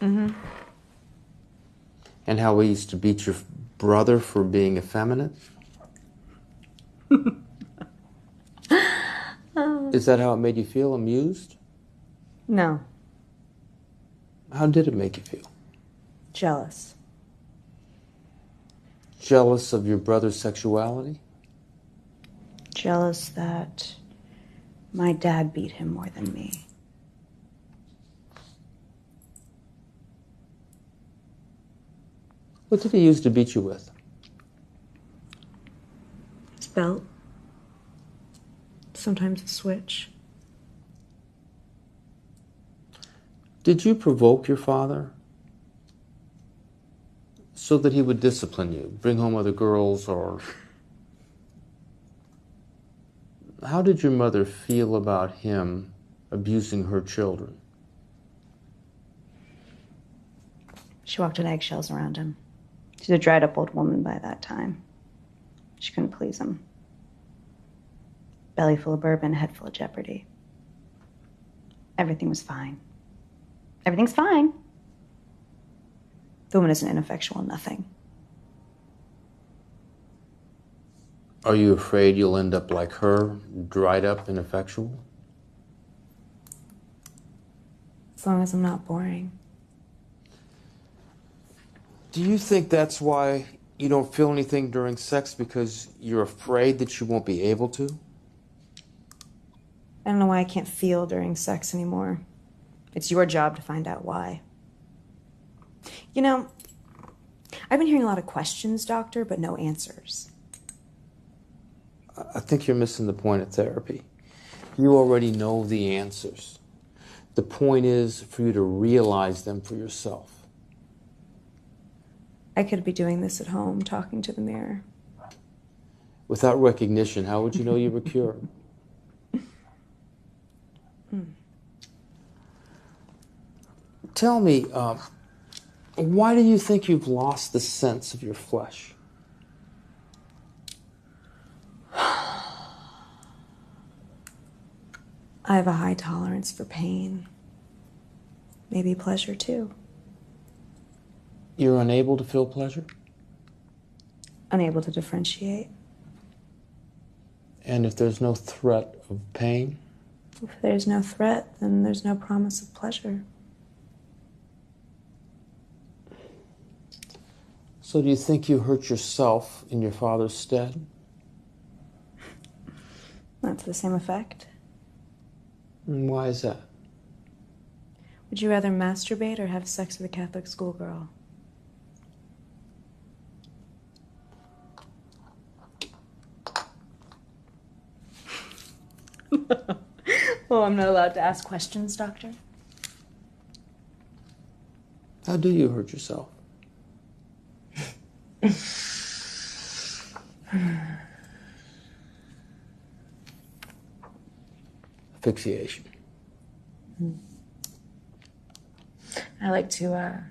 Mm-hmm. And how he used to beat your brother for being effeminate? Is that how it made you feel? Amused? No. How did it make you feel? Jealous. Jealous of your brother's sexuality? Jealous that my dad beat him more than me. What did he use to beat you with? His belt. Sometimes a switch. Did you provoke your father so that he would discipline you, bring home other girls, or... How did your mother feel about him abusing her children? She walked on eggshells around him. She's a dried up old woman by that time. She couldn't please him. Belly full of bourbon, head full of jeopardy. Everything was fine. Everything's fine. The woman is an ineffectual nothing. Are you afraid you'll end up like her, dried up and ineffectual? As long as I'm not boring. Do you think that's why you don't feel anything during sex, because you're afraid that you won't be able to? I don't know why I can't feel during sex anymore. It's your job to find out why. You know, I've been hearing a lot of questions, doctor, but no answers. I think you're missing the point of therapy. You already know the answers. The point is for you to realize them for yourself. I could be doing this at home, talking to the mirror. Without recognition, how would you know you were cured? Tell me, why do you think you've lost the sense of your flesh? I have a high tolerance for pain. Maybe pleasure, too. You're unable to feel pleasure? Unable to differentiate. And if there's no threat of pain? If there's no threat, then there's no promise of pleasure. So do you think you hurt yourself in your father's stead? Not to the same effect. And why is that? Would you rather masturbate or have sex with a Catholic schoolgirl? Oh, I'm not allowed to ask questions, doctor? How do you hurt yourself? Asphyxiation. I like to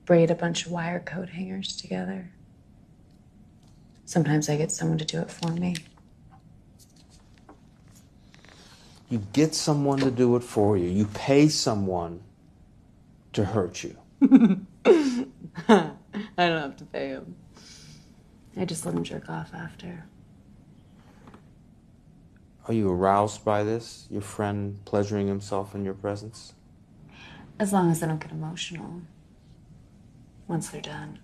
braid a bunch of wire coat hangers together. Sometimes I get someone to do it for me. You get someone to do it for you. You pay someone to hurt you. I don't have to pay him. I just let him jerk off after. Are you aroused by this? Your friend pleasuring himself in your presence? As long as I don't get emotional. Once they're done.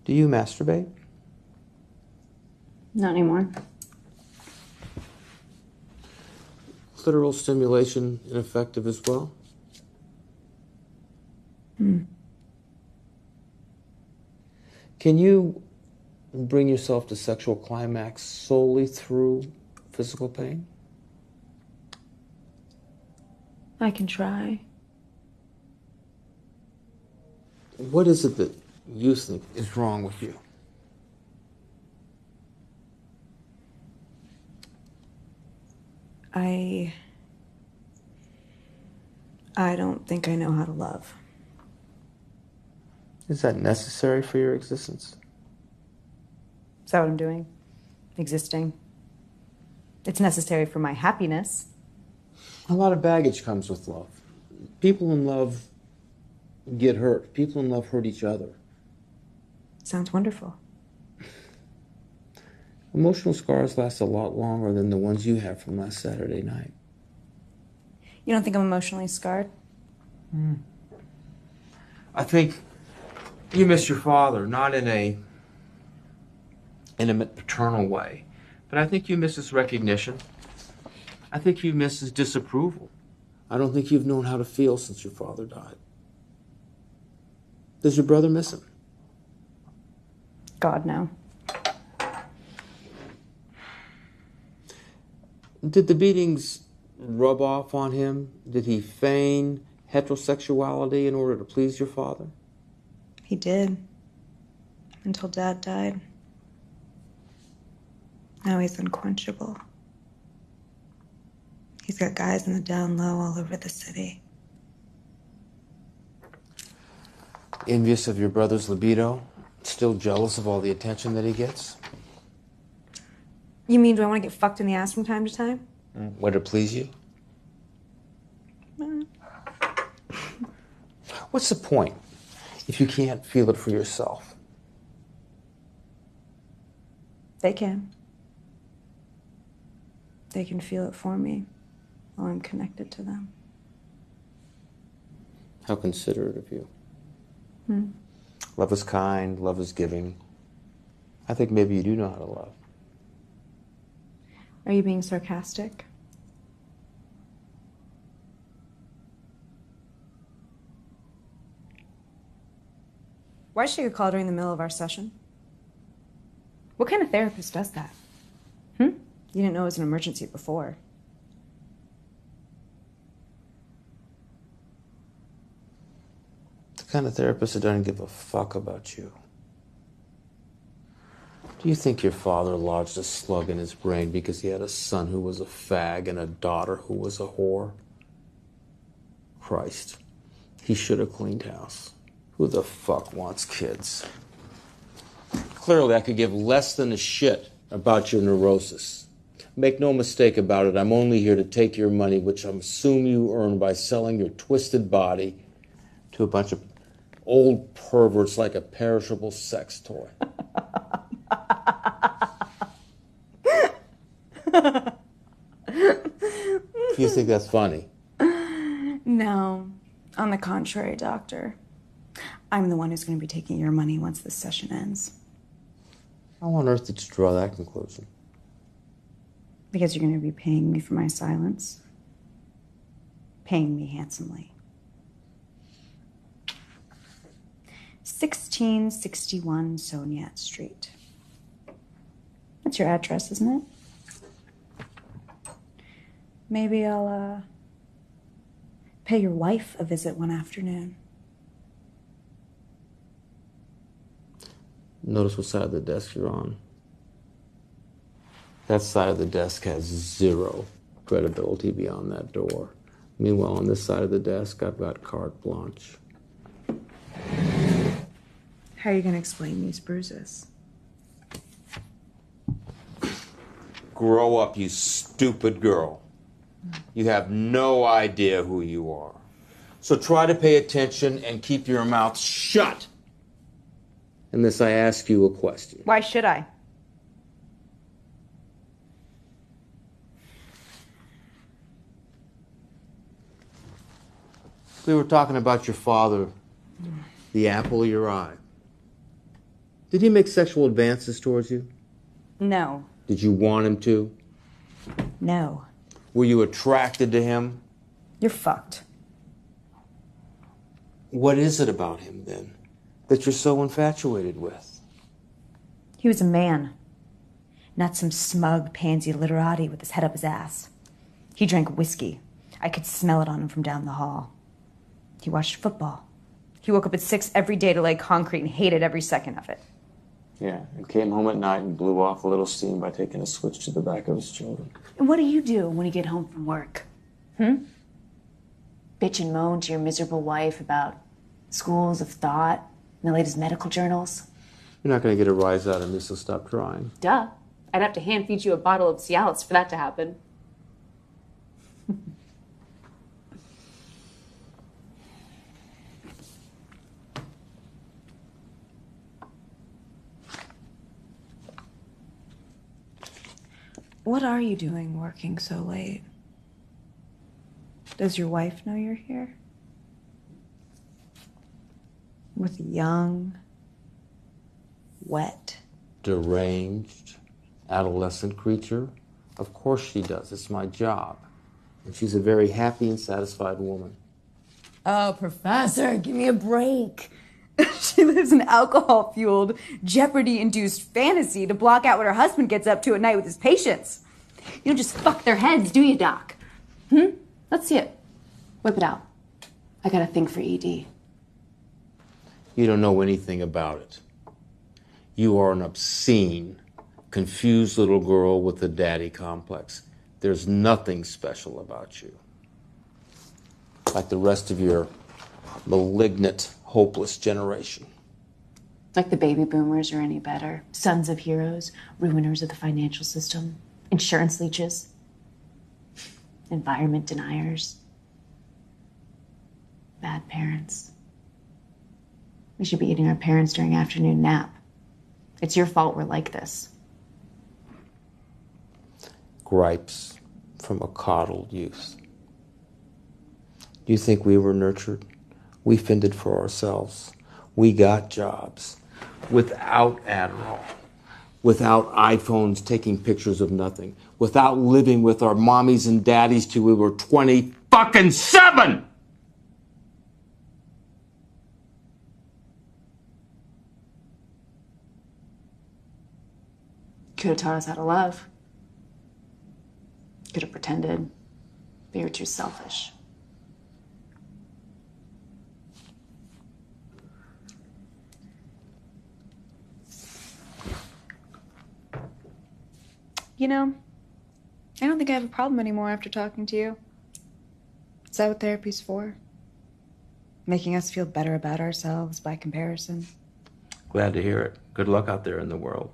Do you masturbate? Not anymore. Clitoral stimulation ineffective as well? Can you bring yourself to sexual climax solely through physical pain? I can try. What is it that you think is wrong with you? I don't think I know how to love. Is that necessary for your existence? Is that what I'm doing? Existing. It's necessary for my happiness. A lot of baggage comes with love. People in love get hurt. People in love hurt each other. Sounds wonderful. Emotional scars last a lot longer than the ones you have from last Saturday night. You don't think I'm emotionally scarred? I think you miss your father, not in a intimate paternal way, but I think you miss his recognition. I think you miss his disapproval. I don't think you've known how to feel since your father died. Does your brother miss him? God, no. Did the beatings rub off on him? Did he feign heterosexuality in order to please your father? He did. Until Dad died. Now he's unquenchable. He's got guys in the down low all over the city. Envious of your brother's libido? Still jealous of all the attention that he gets? You mean, do I want to get fucked in the ass from time to time? Would it please you? What's the point if you can't feel it for yourself? They can. They can feel it for me while I'm connected to them. How considerate of you. Love is kind, love is giving. I think maybe you do know how to love. Are you being sarcastic? Why'd she take a call during the middle of our session? What kind of therapist does that? You didn't know it was an emergency before. The kind of therapist that doesn't give a fuck about you. Do you think your father lodged a slug in his brain because he had a son who was a fag and a daughter who was a whore? Christ, he should have cleaned house. Who the fuck wants kids? Clearly, I could give less than a shit about your neurosis. Make no mistake about it, I'm only here to take your money, which I assume you earn by selling your twisted body to a bunch of old perverts like a perishable sex toy. You think that's funny? No. On the contrary, Doctor. I'm the one who's going to be taking your money once this session ends. How on earth did you draw that conclusion? Because you're going to be paying me for my silence. Paying me handsomely. 1661 Soniat Street. That's your address, isn't it? Maybe I'll, pay your wife a visit one afternoon. Notice what side of the desk you're on. That side of the desk has zero credibility beyond that door. Meanwhile, on this side of the desk, I've got carte blanche. How are you going to explain these bruises? Grow up, you stupid girl. You have no idea who you are. So try to pay attention and keep your mouth shut unless I ask you a question. Why should I? We were talking about your father, the apple of your eye. Did he make sexual advances towards you? No. Did you want him to? No. Were you attracted to him? You're fucked. What is it about him, then, that you're so infatuated with? He was a man. Not some smug, pansy literati with his head up his ass. He drank whiskey. I could smell it on him from down the hall. He watched football. He woke up at 6 every day to lay concrete and hated every second of it. Yeah, and came home at night and blew off a little steam by taking a switch to the back of his children. And what do you do when you get home from work? Bitch and moan to your miserable wife about schools of thought and the latest medical journals? You're not going to get a rise out of me, so stop trying. Duh. I'd have to hand feed you a bottle of Cialis for that to happen. What are you doing working so late? Does your wife know you're here? With a young, wet, deranged, adolescent creature? Of course she does. It's my job. And she's a very happy and satisfied woman. Oh, Professor, give me a break. She lives an alcohol-fueled, jeopardy-induced fantasy to block out what her husband gets up to at night with his patients. You don't just fuck their heads, do you, Doc? Let's see it. Whip it out. I got a thing for ED. You don't know anything about it. You are an obscene, confused little girl with a daddy complex. There's nothing special about you. Like the rest of your malignant, hopeless generation. Like the baby boomers are any better. Sons of heroes, ruiners of the financial system, insurance leeches, environment deniers, bad parents. We should be eating our parents during afternoon nap. It's your fault we're like this. Gripes from a coddled youth. Do you think we were nurtured? We fended for ourselves. We got jobs without Adderall, without iPhones taking pictures of nothing, without living with our mommies and daddies till we were 20 fucking 7! Could have taught us how to love. Could have pretended, but you were too selfish. You know, I don't think I have a problem anymore after talking to you. Is that what therapy's for? Making us feel better about ourselves by comparison? Glad to hear it. Good luck out there in the world.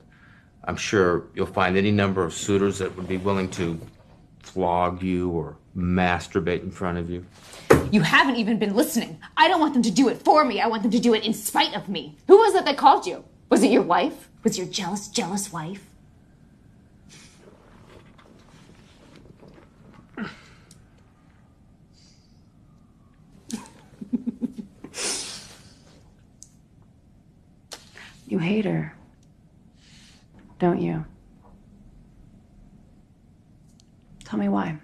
I'm sure you'll find any number of suitors that would be willing to flog you or masturbate in front of you. You haven't even been listening. I don't want them to do it for me. I want them to do it in spite of me. Who was it that called you? Was it your wife? Was your jealous, jealous wife? You hate her, don't you? Tell me why.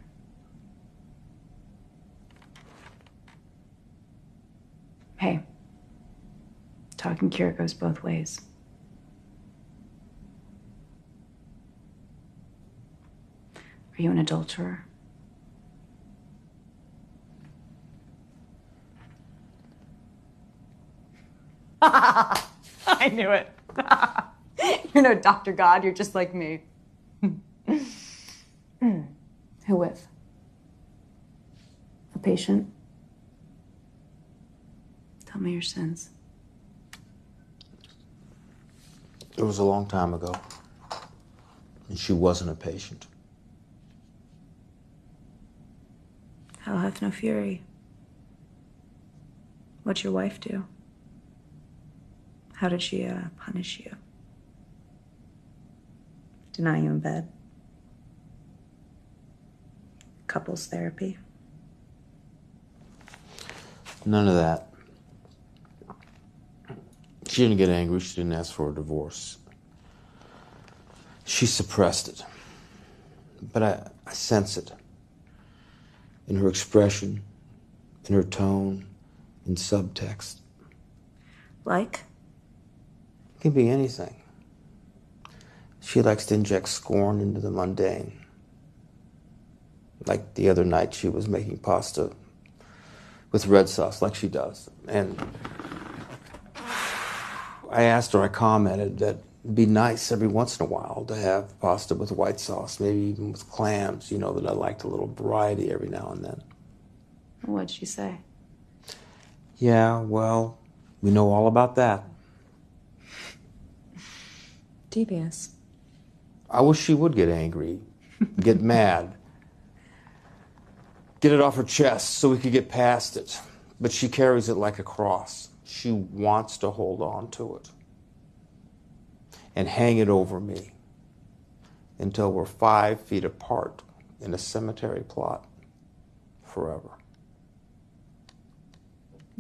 Hey, talking cure goes both ways. Are you an adulterer? I knew it. You're no Dr. God, you're just like me. Who with? A patient? Tell me your sins. It was a long time ago. And she wasn't a patient. Hell hath no fury. What'd your wife do? How did she punish you? Deny you in bed? Couples therapy? None of that. She didn't get angry. She didn't ask for a divorce. She suppressed it. But I sense it. In her expression, in her tone, in subtext. Like? It can be anything. She likes to inject scorn into the mundane. Like the other night, she was making pasta with red sauce, like she does. And I asked her, I commented that it'd be nice every once in a while to have pasta with white sauce, maybe even with clams, you know, that I liked a little variety every now and then. What'd she say? Yeah, well, we know all about that. Devious. I wish she would get angry, get mad, get it off her chest so we could get past it. But she carries it like a cross. She wants to hold on to it and hang it over me. until we're 5 feet apart in a cemetery plot forever.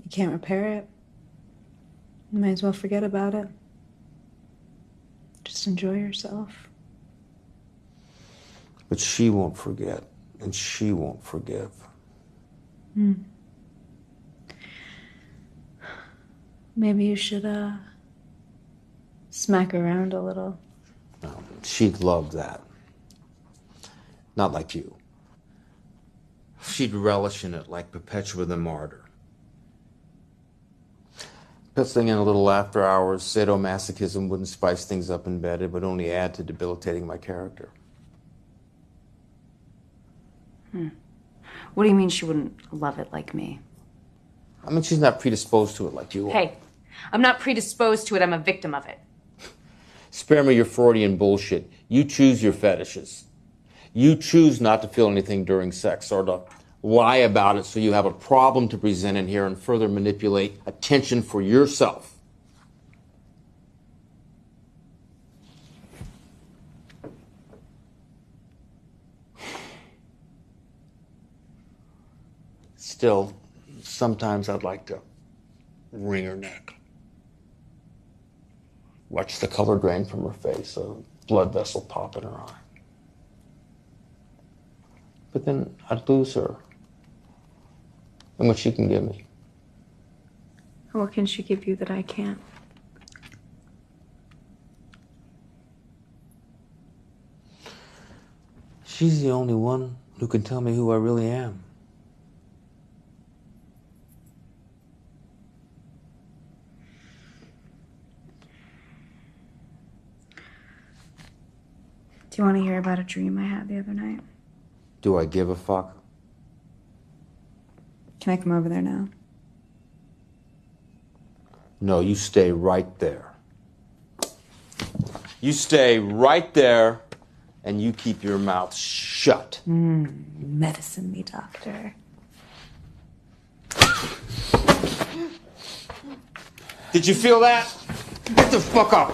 You can't repair it. You might as well forget about it. Just enjoy yourself. But she won't forget, and she won't forgive. Maybe you should, smack around a little. No, she'd love that. Not like you. She'd relish in it like Perpetua the Martyr. Pistoling in a little after hours, sadomasochism wouldn't spice things up in bed. It would only add to debilitating my character. What do you mean she wouldn't love it like me? I mean, she's not predisposed to it like you are. Hey, I'm not predisposed to it. I'm a victim of it. Spare me your Freudian bullshit. You choose your fetishes. You choose not to feel anything during sex or to lie about it so you have a problem to present in here and further manipulate attention for yourself. Still, sometimes I'd like to wring her neck. Watch the color drain from her face, a blood vessel pop in her eye. But then I'd lose her and what she can give me. What can she give you that I can't? She's the only one who can tell me who I really am. Do you want to hear about a dream I had the other night? Do I give a fuck? Can I come over there now? No, you stay right there. You stay right there and you keep your mouth shut. Medicine me, doctor. Did you feel that? Get the fuck up.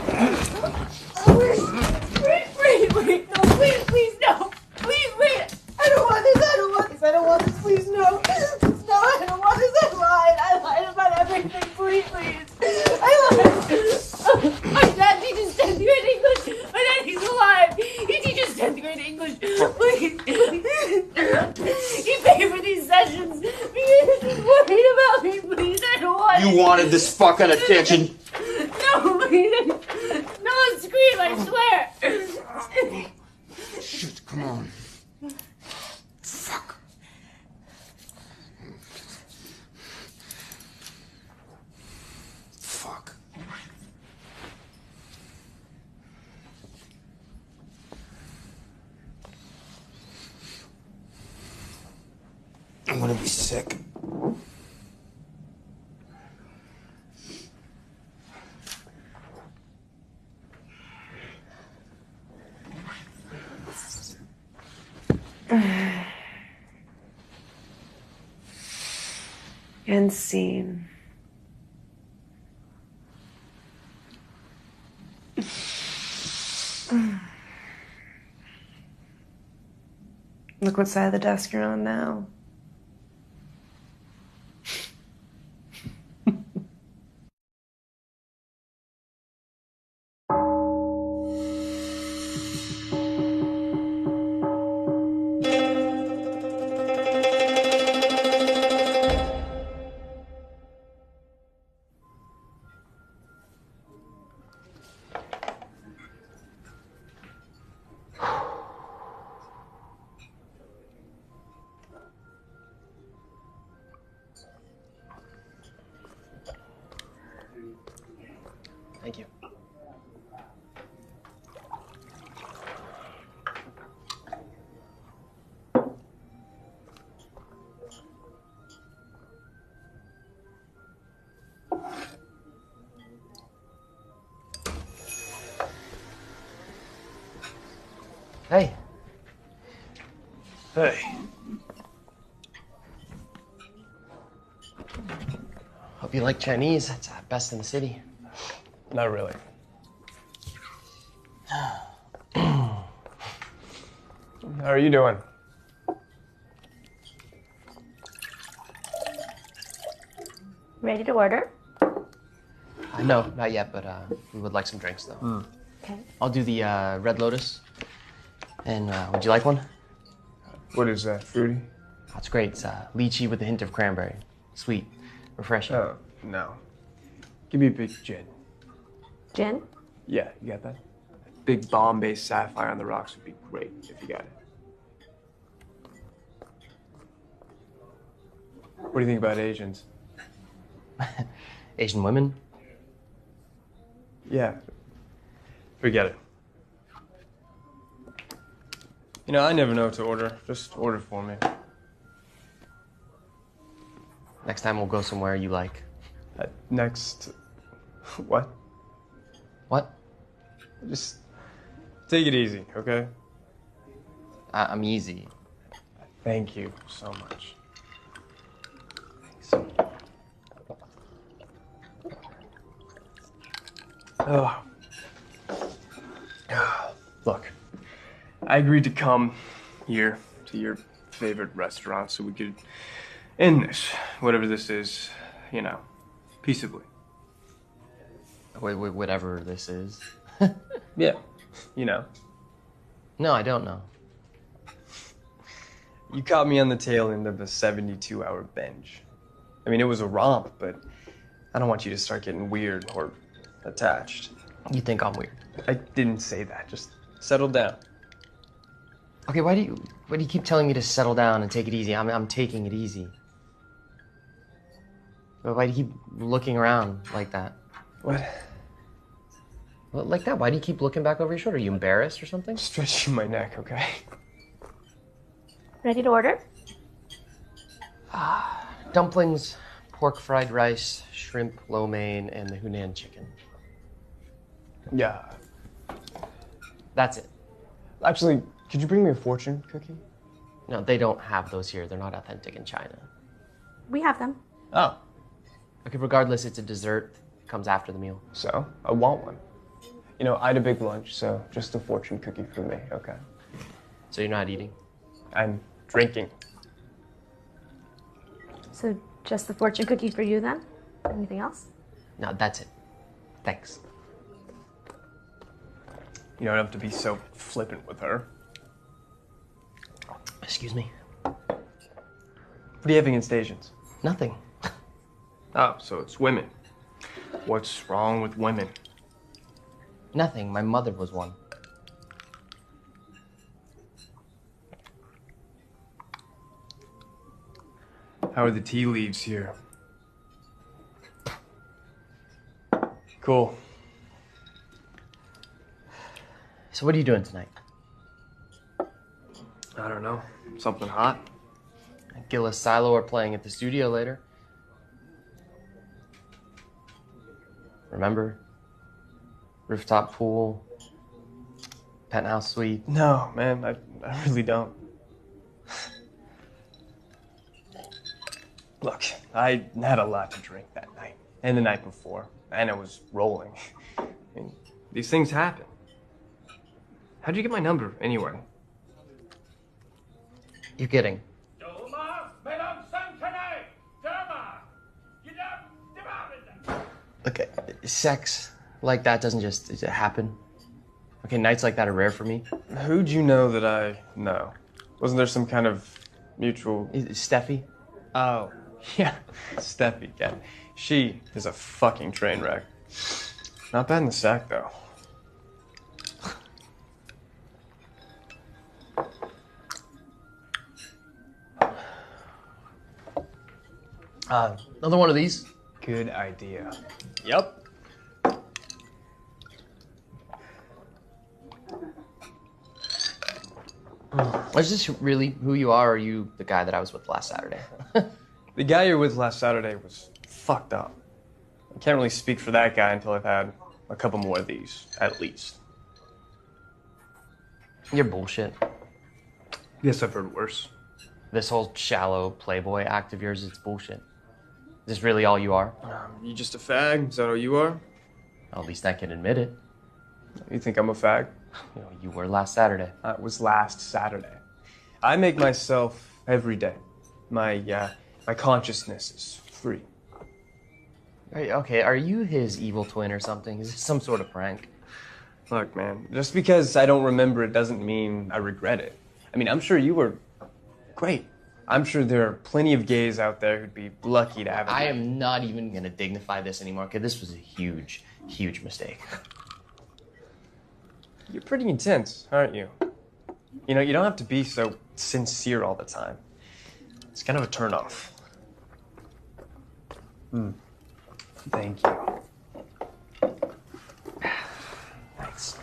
Wait, no, please, no. Please, wait. I don't want this, I don't want this, please, no. No, I don't want this, I lied about everything, please. I lied. My dad teaches 10th grade English. My dad, he's alive. He teaches 10th grade English. Please. He paid for these sessions because he's worried about me, please. I don't want You wanted this fucking attention. No, please. No, scream, I swear. Shit, come on. Fuck. Fuck. I'm gonna be sick. End scene. Look what side of the desk you're on now. Thank you. Hey. Hey. Hope you like Chinese. It's best in the city. Not really. How are you doing? Ready to order? No, not yet, but we would like some drinks, though. Okay. I'll do the Red Lotus. And would you like one? What is that, fruity? That's great. It's lychee with a hint of cranberry. Sweet. Refreshing. Oh, no. Give me a big gin. Gin? Yeah, you got that? Big bomb-based sapphire on the rocks would be great if you got it. What do you think about Asians? Asian women? Yeah. Forget it. You know, I never know what to order. Just order for me. Next time we'll go somewhere you like. Next... What? What? Just take it easy, okay? I'm easy. Thank you so much. Thanks. Oh. Look, I agreed to come here to your favorite restaurant so we could end this, whatever this is, you know, peaceably. Whatever this is. Yeah, you know. No, I don't know. You caught me on the tail end of a 72-hour binge. I mean, it was a romp, but I don't want you to start getting weird or attached. You think I'm weird? I didn't say that. Just settle down. Okay, why do you keep telling me to settle down and take it easy? I'm taking it easy. But why do you keep looking around like that? What? Well, like that? Why do you keep looking back over your shoulder? Are you embarrassed or something? Stretching my neck, okay? Ready to order? Dumplings, pork fried rice, shrimp lo mein, and the Hunan chicken. Yeah. That's it. Actually, could you bring me a fortune cookie? No, they don't have those here. They're not authentic in China. We have them. Oh. Okay, regardless, it's a dessert. It comes after the meal. So, I want one. You know, I had a big lunch, so just a fortune cookie for me, okay? So you're not eating? I'm drinking. So just the fortune cookie for you then? Anything else? No, that's it. Thanks. You don't have to be so flippant with her. Excuse me? What do you have against Asians? Nothing. Oh, so it's women. What's wrong with women? Nothing. My mother was one. How are the tea leaves here? Cool. So what are you doing tonight? I don't know. Something hot? Gillis Silo are playing at the studio later. Remember? Rooftop pool, penthouse suite. No, man, I really don't. Look, I had a lot to drink that night, and the night before, and I was rolling. I mean, these things happen. How'd you get my number, anyway? You're kidding. Okay, sex like that doesn't just happen. Okay, nights like that are rare for me. Who'd you know that I know? Wasn't there some kind of mutual... Steffi? Oh, yeah, Steffi, yeah. She is a fucking train wreck. Not bad in the sack, though. Another one of these? Good idea. Yep. Is this really who you are, or are you the guy that I was with last Saturday? The guy you were with last Saturday was fucked up. I can't really speak for that guy until I've had a couple more of these, at least. You're bullshit. Yes, I've heard worse. This whole shallow playboy act of yours is bullshit. Is this really all you are? You just a fag? Is that all you are? Well, at least I can admit it. You think I'm a fag? You were last Saturday. It was last Saturday. I make myself every day. My consciousness is free. Okay, are you his evil twin or something? Is this some sort of prank? Look, man, just because I don't remember it doesn't mean I regret it. I mean, I'm sure you were great. I'm sure there are plenty of gays out there who'd be lucky to have a... I am not even gonna dignify this anymore, okay? This was a huge, huge mistake. You're pretty intense, aren't you? You know, you don't have to be so sincere all the time. It's kind of a turnoff. Thank you. Thanks.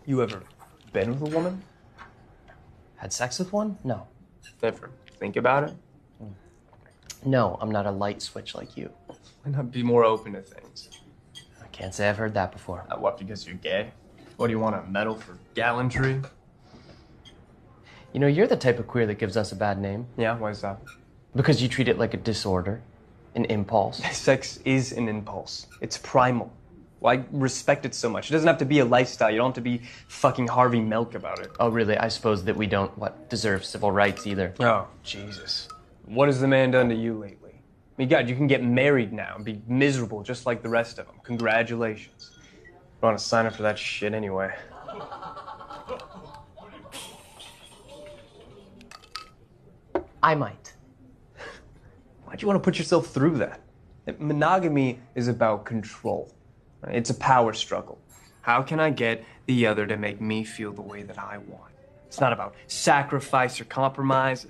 You ever been with a woman? Had sex with one? No. Ever think about it? No, I'm not a light switch like you. Why not be more open to things? I can't say I've heard that before. What, because you're gay? What, do you want a medal for gallantry? You know, you're the type of queer that gives us a bad name. Yeah, why is that? Because you treat it like a disorder, an impulse. Sex is an impulse. It's primal. Why respect it so much? It doesn't have to be a lifestyle. You don't have to be fucking Harvey Milk about it. Oh, really? I suppose that we don't, deserve civil rights either. Oh, Jesus. What has the man done to you lately? I mean, God, you can get married now and be miserable just like the rest of them. Congratulations. I want to sign up for that shit anyway. I might. Why'd you want to put yourself through that? Monogamy is about control. It's a power struggle. How can I get the other to make me feel the way that I want? It's not about sacrifice or compromise.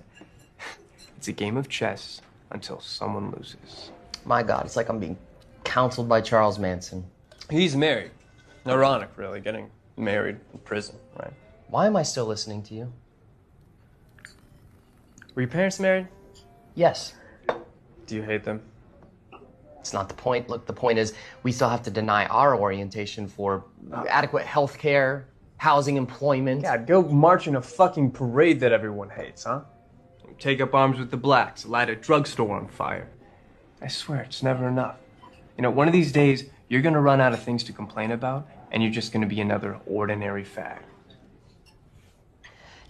It's a game of chess until someone loses. My God, it's like I'm being counseled by Charles Manson. He's married. Ironic, really, getting married in prison, right? Why am I still listening to you? Were your parents married? Yes. Do you hate them? It's not the point. Look, the point is we still have to deny our orientation for adequate health care, housing, employment. God, go march in a fucking parade that everyone hates, huh? Take up arms with the blacks, light a drugstore on fire. I swear, it's never enough. You know, one of these days, you're gonna run out of things to complain about, and you're just gonna be another ordinary fag.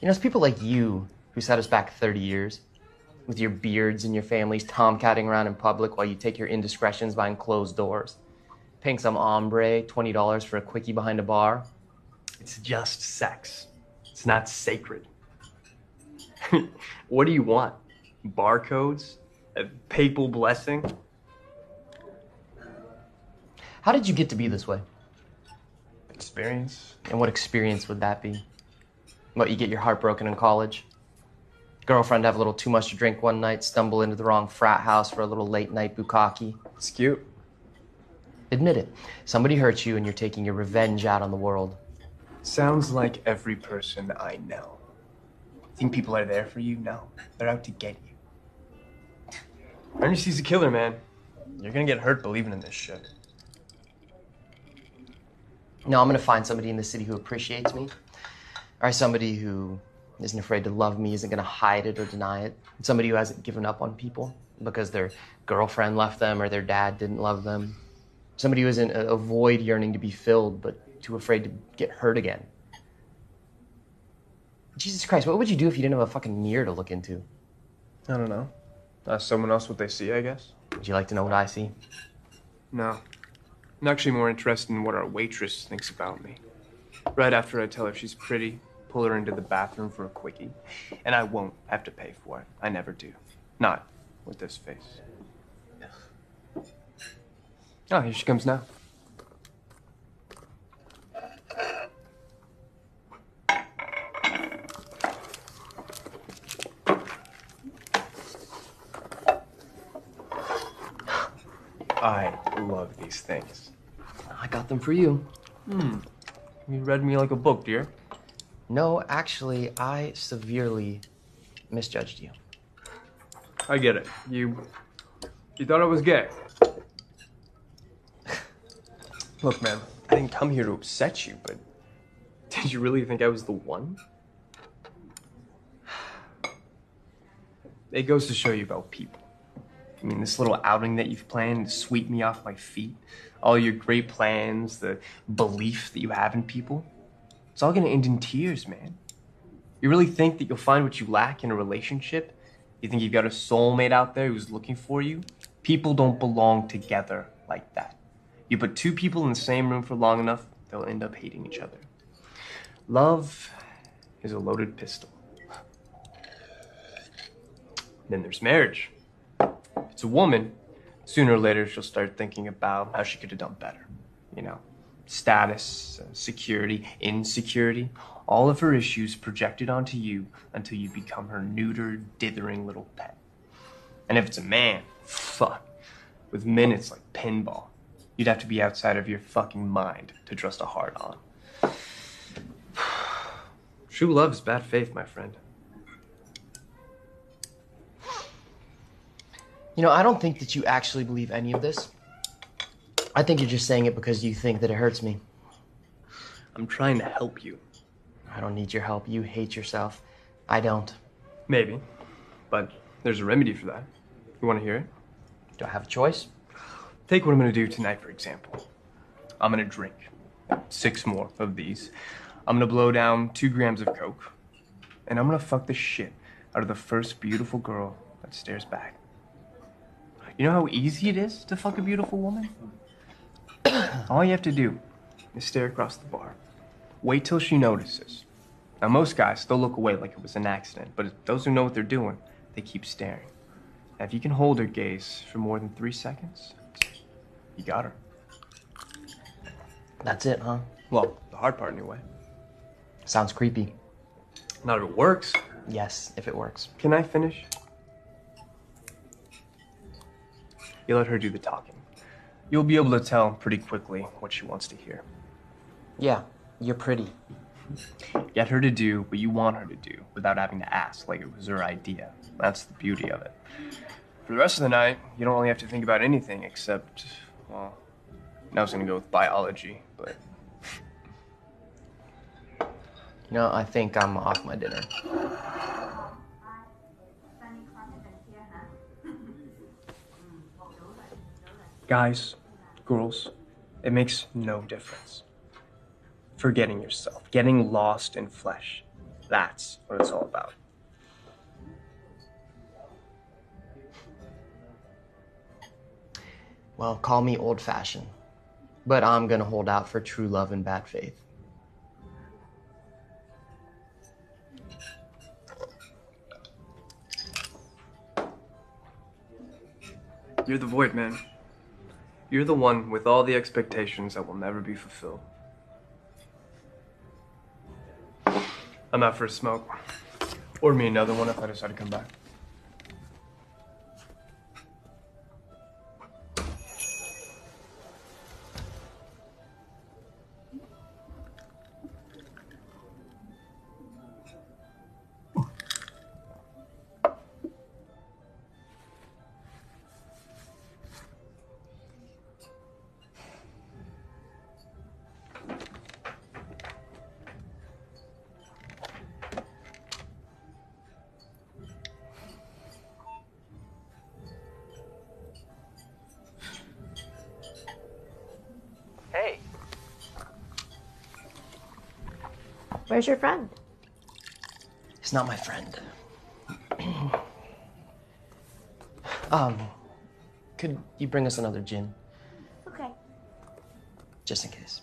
You know, it's people like you who set us back 30 years. With your beards and your families tomcatting around in public while you take your indiscretions behind closed doors. Paying some hombre $20 for a quickie behind a bar. It's just sex. It's not sacred. What do you want? Barcodes? A papal blessing? How did you get to be this way? Experience. And what experience would that be? What, you get your heart broken in college? Girlfriend have a little too much to drink one night, stumble into the wrong frat house for a little late night bukkake. It's cute. Admit it. Somebody hurt you and you're taking your revenge out on the world. Sounds like every person I know. Think people are there for you? No. They're out to get you. Ernestie's a killer, man. You're gonna get hurt believing in this shit. No, I'm gonna find somebody in the city who appreciates me. Or somebody who isn't afraid to love me, isn't gonna hide it or deny it. Somebody who hasn't given up on people because their girlfriend left them or their dad didn't love them. Somebody who isn't a void yearning to be filled but too afraid to get hurt again. Jesus Christ, what would you do if you didn't have a fucking mirror to look into? I don't know. Ask someone else what they see, I guess. Would you like to know what I see? No. I'm actually more interested in what our waitress thinks about me. Right after I tell her she's pretty, pull her into the bathroom for a quickie. And I won't have to pay for it. I never do. Not with this face. Oh, here she comes now. I love these things. I got them for you. You read me like a book, dear. No, actually, I severely misjudged you. I get it. You thought I was gay. Look, man, I didn't come here to upset you, but did you really think I was the one? It goes to show you about people. I mean, this little outing that you've planned to sweep me off my feet, all your great plans, the belief that you have in people, It's all gonna end in tears, man. You really think that you'll find what you lack in a relationship? You think you've got a soulmate out there who's looking for you? People don't belong together like that. You put two people in the same room for long enough, they'll end up hating each other. Love is a loaded pistol. Then there's marriage. If it's a woman, sooner or later she'll start thinking about how she could have done better. You know, status, security, insecurity, all of her issues projected onto you until you become her neutered, dithering little pet. And if it's a man, fuck. With men, it's like pinball. You'd have to be outside of your fucking mind to trust a hard-on. True love is bad faith, my friend. You know, I don't think that you actually believe any of this. I think you're just saying it because you think that it hurts me. I'm trying to help you. I don't need your help. You hate yourself. I don't. Maybe, but there's a remedy for that. You want to hear it? Do I have a choice? Take what I'm going to do tonight, for example. I'm going to drink 6 more of these. I'm going to blow down 2 grams of coke. And I'm going to fuck the shit out of the first beautiful girl that stares back. You know how easy it is to fuck a beautiful woman? All you have to do is stare across the bar. Wait till she notices. Now, most guys, they'll look away like it was an accident, but those who know what they're doing, they keep staring. Now, if you can hold her gaze for more than 3 seconds, you got her. That's it, huh? Well, the hard part anyway. Sounds creepy. Not if it works. Yes, if it works. Can I finish? You let her do the talking. You'll be able to tell pretty quickly what she wants to hear. Yeah, you're pretty. Get her to do what you want her to do without having to ask like it was her idea. That's the beauty of it. For the rest of the night, you don't really have to think about anything except, well, I was gonna go with biology, but... You know, I think I'm off my dinner. Guys, girls, it makes no difference. Forgetting yourself, getting lost in flesh. That's what it's all about. Well, call me old-fashioned, but I'm gonna hold out for true love and bad faith. You're the void, man. You're the one with all the expectations that will never be fulfilled. I'm out for a smoke. Order me another one if I decide to come back. Hey. Where's your friend? He's not my friend. Could you bring us another gin? Okay. Just in case.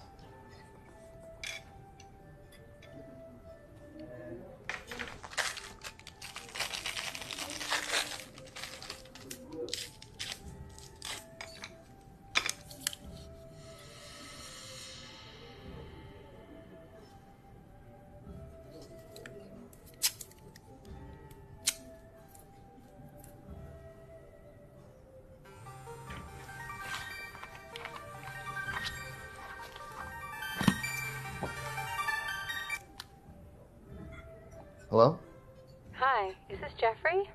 Hello? Hi, is this Jeffrey?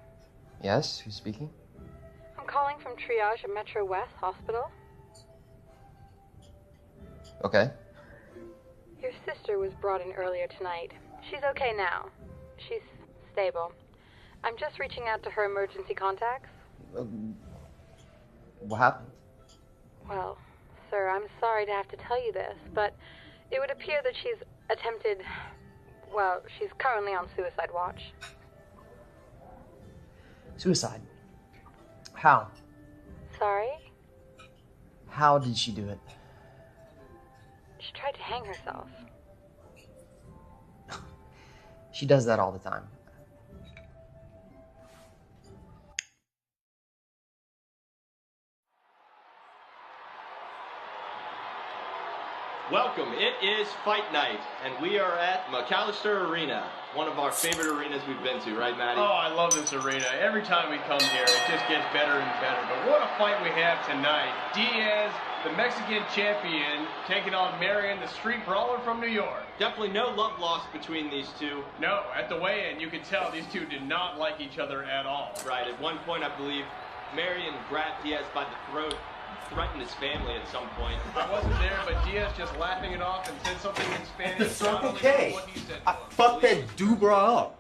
Yes, who's speaking? I'm calling from triage at Metro West Hospital. Okay. Your sister was brought in earlier tonight. She's okay now. She's stable. I'm just reaching out to her emergency contacts. What happened? Well, sir, I'm sorry to have to tell you this, but it would appear that she's attempted... Well, she's currently on suicide watch. Suicide? How? Sorry? How did she do it? She tried to hang herself. She does that all the time. Welcome. It is fight night, and we are at McAllister Arena, one of our favorite arenas we've been to, right, Maddie? Oh, I love this arena. Every time we come here, it just gets better and better. But what a fight we have tonight. Diaz, the Mexican champion, taking on Marion, the street brawler from New York. Definitely no love lost between these two. No, at the weigh-in, you could tell these two did not like each other at all. Right, at one point, I believe, Marion grabbed Diaz by the throat, threatened his family at some point. I wasn't there, but Diaz just laughing it off and said something in Spanish. The Circle K. I fucked that Dubra up.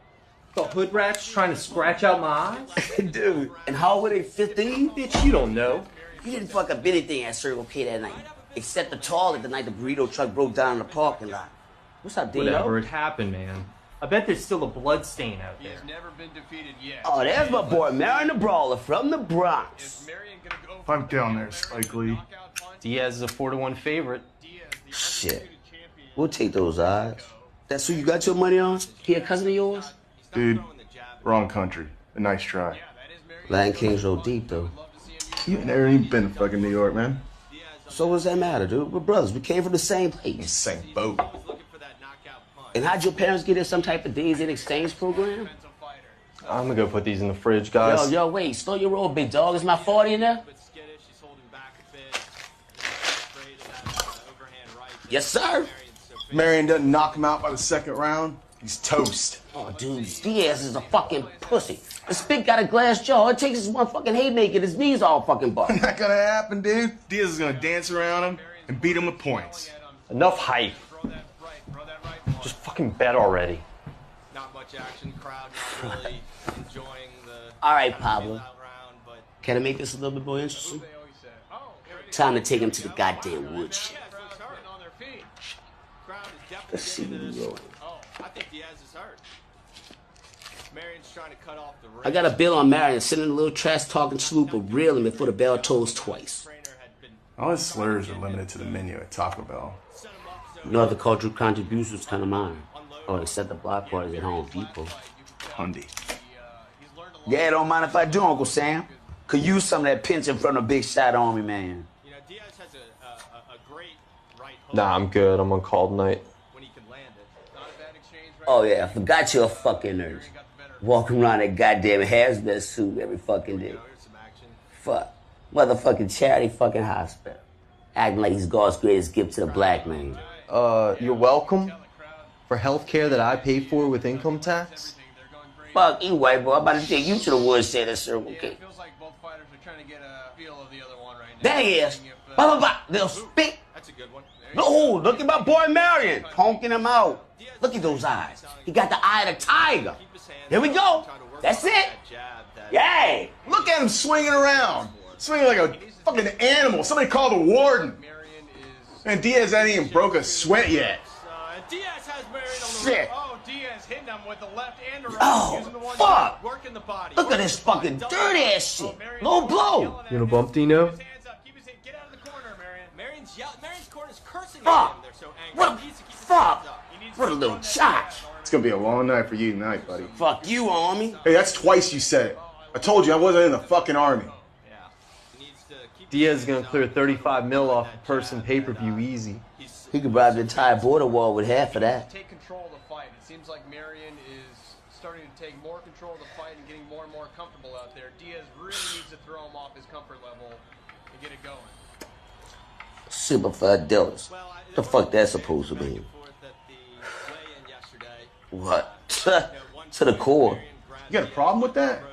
The hood rats trying to scratch out my eyes? Dude, and how were they 15? Bitch, you don't know. You didn't fuck up anything at Circle K that night. Except the toilet the night the burrito truck broke down in the parking lot. What's up, Dino? Whatever, it happened, man. I bet there's still a blood stain out there. He's never been defeated yet. Oh, there's my boy, Marion the Brawler from the Bronx. If I'm down there, Spike Lee. Diaz is a 4-1 favorite. Shit. We'll take those odds. That's who you got your money on? He a cousin of yours? Dude, wrong country. A nice try. Lion King's roll deep, though. You ain't never even been to fucking New York, man. So what does that matter, dude? We're brothers. We came from the same place. Same boat. And how'd your parents get in some type of days in exchange program? I'm gonna go put these in the fridge, guys. Yo, wait. Slow your roll, big dog. Is my 40 in there? Yes, sir. Marion doesn't knock him out by the second round. He's toast. Oh, dude, Diaz is a fucking pussy. This big got a glass jaw. All it takes is one fucking haymaker. His knees all fucking busted. Not gonna happen, dude. Diaz is gonna dance around him and beat him with points. Enough hype. Just fucking bet already. Not much action, crowd not really enjoying the... All right, Pablo. Can I make this a little bit more interesting? Time to take him to the goddamn woodshed. Let's see what we're doing. I think Diaz is hurt. Marion's trying to cut off the I got a bill on Marion, sending a little trash-talking sloop of reel him before the bell tolls twice. All his slurs are limited to the menu at Taco Bell. No other cultural contributions kind of mine. Oh, except the block parties at Home Depot. Hundy. Yeah, don't mind if I do, Uncle Sam. Could use some of that pension from the big shot army man. You know, Diaz has a great right hook. Nah, I'm good. I'm on call tonight. When he can land it. Oh, yeah, I forgot you're a fucking nurse. Walking around that goddamn hazmat suit every fucking day. Fuck. Motherfucking charity fucking hospital. Acting like he's God's greatest gift to the black man. You're welcome for healthcare that I pay for with income tax? Fuck you, white boy. I'm about to take you to the woodshed at Circle K. There he is. They'll speak. That's a good one. No, look at my boy Marion. Honking him out. Look at those eyes. He got the eye of the tiger. Here we go. That's it. Yay. Look at him swinging around. Swinging like a fucking animal. Somebody call the warden. And Diaz hasn't even broke a sweat yet. Diaz has Marion on the Shit. Oh, Diaz hitting him with the left and the right. Oh, using the one fuck. Working the body. Look at this fucking dirty ass shit. Low blow. You gonna bump Dino? Get out of the corner, Marion. Marion's corner's cursing Fuck. at him. They're so angry. What? He needs to keep his Fuck. hands up. He needs What a to little throw that charge. It's gonna be a long night for you tonight, buddy. Fuck you, army. Hey, that's twice you said it. I told you I wasn't in the fucking army. Yeah. He needs to keep Diaz is gonna clear 35 mil off a person pay-per-view easy. He could bribe the entire border wall with half of that. Take control of the fight. It seems like Marion is starting to take more control of the fight and getting more and more comfortable out there. Diaz really needs to throw him off his comfort level and get it going. Super Fidelis. What the fuck that's supposed to be? What? To the core. You got a problem with that?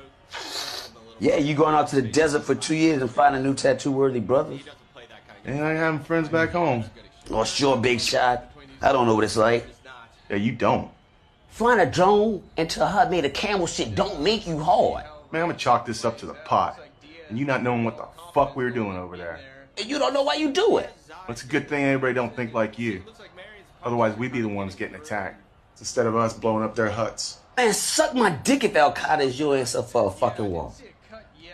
Yeah, you going out to the desert for 2 years and find a new tattoo-worthy brothers? And I having friends back home. Oh, sure, big shot. I don't know what it's like. Yeah, you don't. Flying a drone into a hut made of camel shit don't make you hard. Man, I'm gonna chalk this up to the pot. And you not knowing what the fuck we were doing over there. And you don't know why you do it. It's a good thing everybody don't think like you. Otherwise, we'd be the ones getting attacked instead of us blowing up their huts. Man, suck my dick if Al Qaeda's your ass up for a fucking war.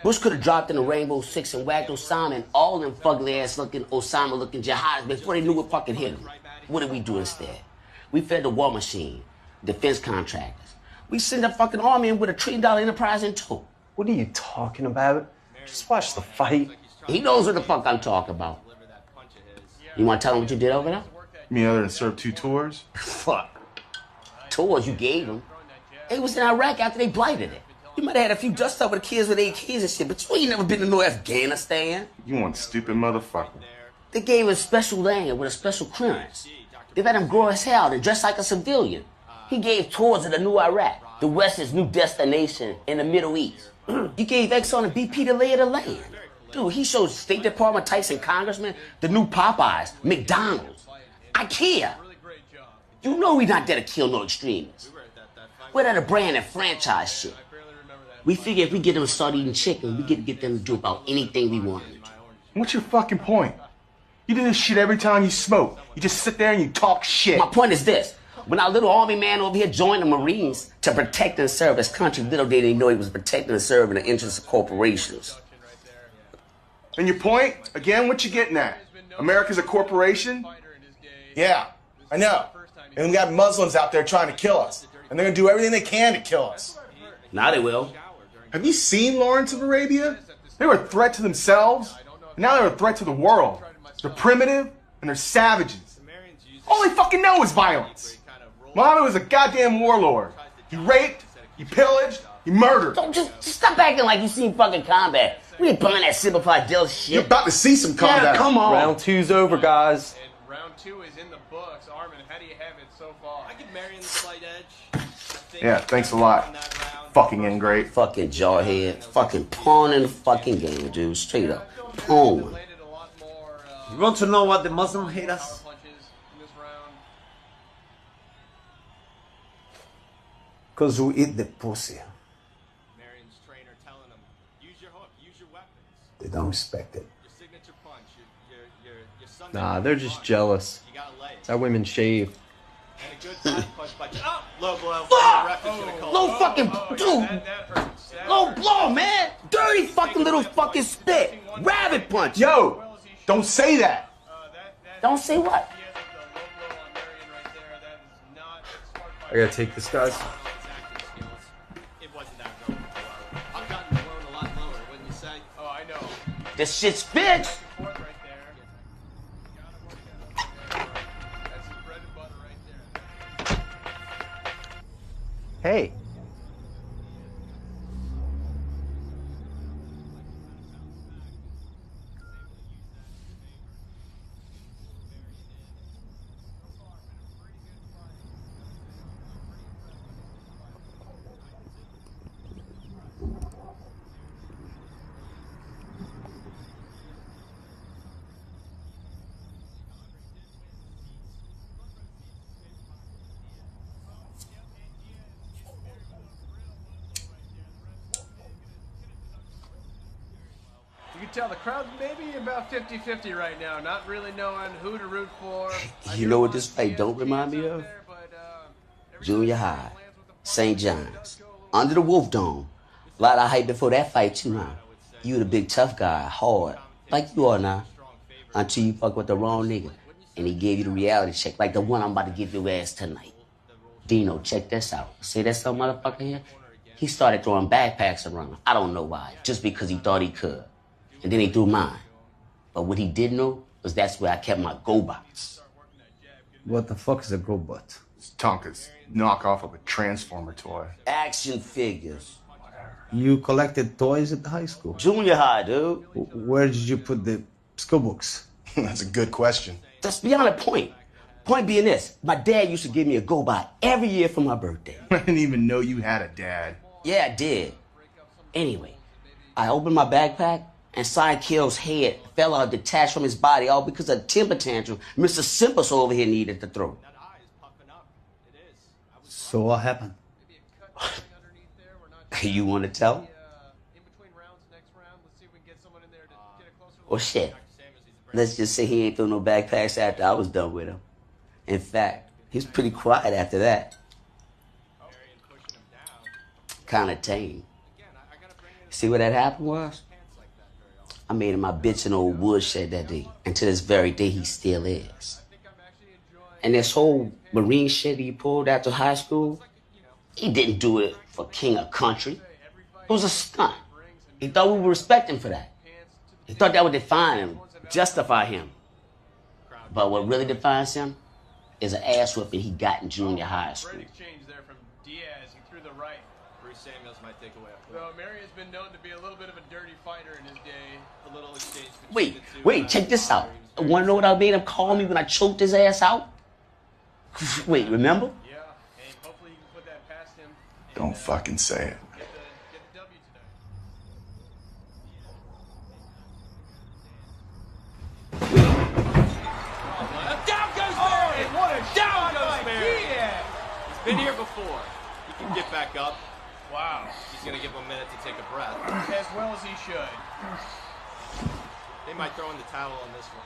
Bush could have dropped in the Rainbow Six and whacked Osama and all them fugly ass looking Osama looking jihadists before they knew what fucking hit them. What did we do instead? We fed the war machine, defense contractors. We sent a fucking army in with $1 trillion enterprise in tow. What are you talking about? Just watch the fight. He knows what the fuck I'm talking about. You want to tell him what you did over there? You mean other than serve 2 tours? Fuck. Tours you gave him. They was in Iraq after they blighted it. You might have had a few dust up with the kids with AKs and shit, but you ain't never been to no Afghanistan. You one stupid motherfucker. They gave him a special land with a special clearance. They let him grow his hair out and dress like a civilian. He gave tours of the new Iraq, the West's new destination in the Middle East. You gave Exxon and BP the lay of the land. Dude, he showed State Department types and congressmen the new Popeyes, McDonald's, IKEA. You know we not there to kill no extremists. We're there to brand and franchise shit. We figure if we get them to start eating chicken, we get them to do about anything we want them to do. What's your fucking point? You do this shit every time you smoke. You just sit there and you talk shit. My point is this. When our little army man over here joined the Marines to protect and serve his country, little did he know he was protecting and serving the interests of corporations. And your point? Again, what you getting at? America's a corporation? Yeah, I know. And we got Muslims out there trying to kill us. And they're gonna do everything they can to kill us. Now they will. Have you seen Lawrence of Arabia? They were a threat to themselves, and now they're a threat to the world. They're primitive, and they're savages. All they fucking know is violence. Muhammad was a goddamn warlord. He raped, he pillaged, he murdered. Don't just stop acting like you seen fucking combat. We ain't buying that simplified Dell shit. You're about to see some combat. Yeah, come on. Round 2's over, guys. And round 2 is in the books. Armin, how do you have it so far? I give Marion the slight edge. Yeah, thanks a lot. Fucking ingrate. Fucking jawhead. Fucking pawn in the fucking game, dude. Straight up. Pawn. You want to know what the Muslim hate us? Because we eat the pussy. Marion's trainer telling him, use your hook, use your weapons. They don't respect it. Your signature punch, your Sunday Nah, they're just jealous. You gotta lay it. That's how women shave. And a good body punch by low blow. Fuck! Low fucking dude. Low blow, man. Dirty fucking little fucking spit. Rabbit punch. Yo, don't say that. Don't say what? I gotta take this, guys. I've gotten blown a lot lower, wouldn't you say? Oh, I know. This shit's fixed. Hey. You can tell the crowd's maybe about 50-50 right now, not really knowing who to root for. You know what this fight don't remind me of? Junior high, St. John's, under the Wolf Dome. A lot of hype before that fight too, huh? You the big tough guy, hard, like you are now. Until you fuck with the wrong nigga, and he gave you the reality check, like the one I'm about to give your ass tonight. Dino, check this out. See that some motherfucker here? He started throwing backpacks around. I don't know why, just because he thought he could. And then he threw mine. But what he didn't know was that's where I kept my GoBots. What the fuck is a GoBot? It's Tonka's knockoff of a Transformer toy. Action figures. You collected toys at the high school? Junior high, dude. Where did you put the school books? That's a good question. That's beyond the point. Point being this, my dad used to give me a GoBot every year for my birthday. I didn't even know you had a dad. Yeah, I did. Anyway, I opened my backpack, and Sidekill's head fell out detached from his body, all because of a temper tantrum Mr. Simples over here needed to throw. So what happened? You want to tell? Well, shit. Let's just say he ain't throw no backpacks after I was done with him. In fact, he was pretty quiet after that. Kind of tame. See what that happened was? I made him my bitch in old woodshed that day. And to this very day, he still is. And this whole Marine shit he pulled after high school, he didn't do it for king or country. It was a stunt. He thought we would respect him for that. He thought that would define him, justify him. But what really defines him is an ass whipping he got in junior high school. Great exchange there from Diaz. He threw the right. Bruce Samuels might take away a point. Though Mary has been known to be a little bit of a dirty fighter in his day. A little exchange between Wait, check this out. Wanna know what I made him call me when I choked his ass out? Wait, remember? Yeah, and hopefully you can put that past him. Don't fucking say it. Get the W tonight. Down goes Mary! What a down goes Mary! He's been here before. He can get back up. Wow. He's gonna give him a minute to take a breath. As well as he should. They might throw in the towel on this one.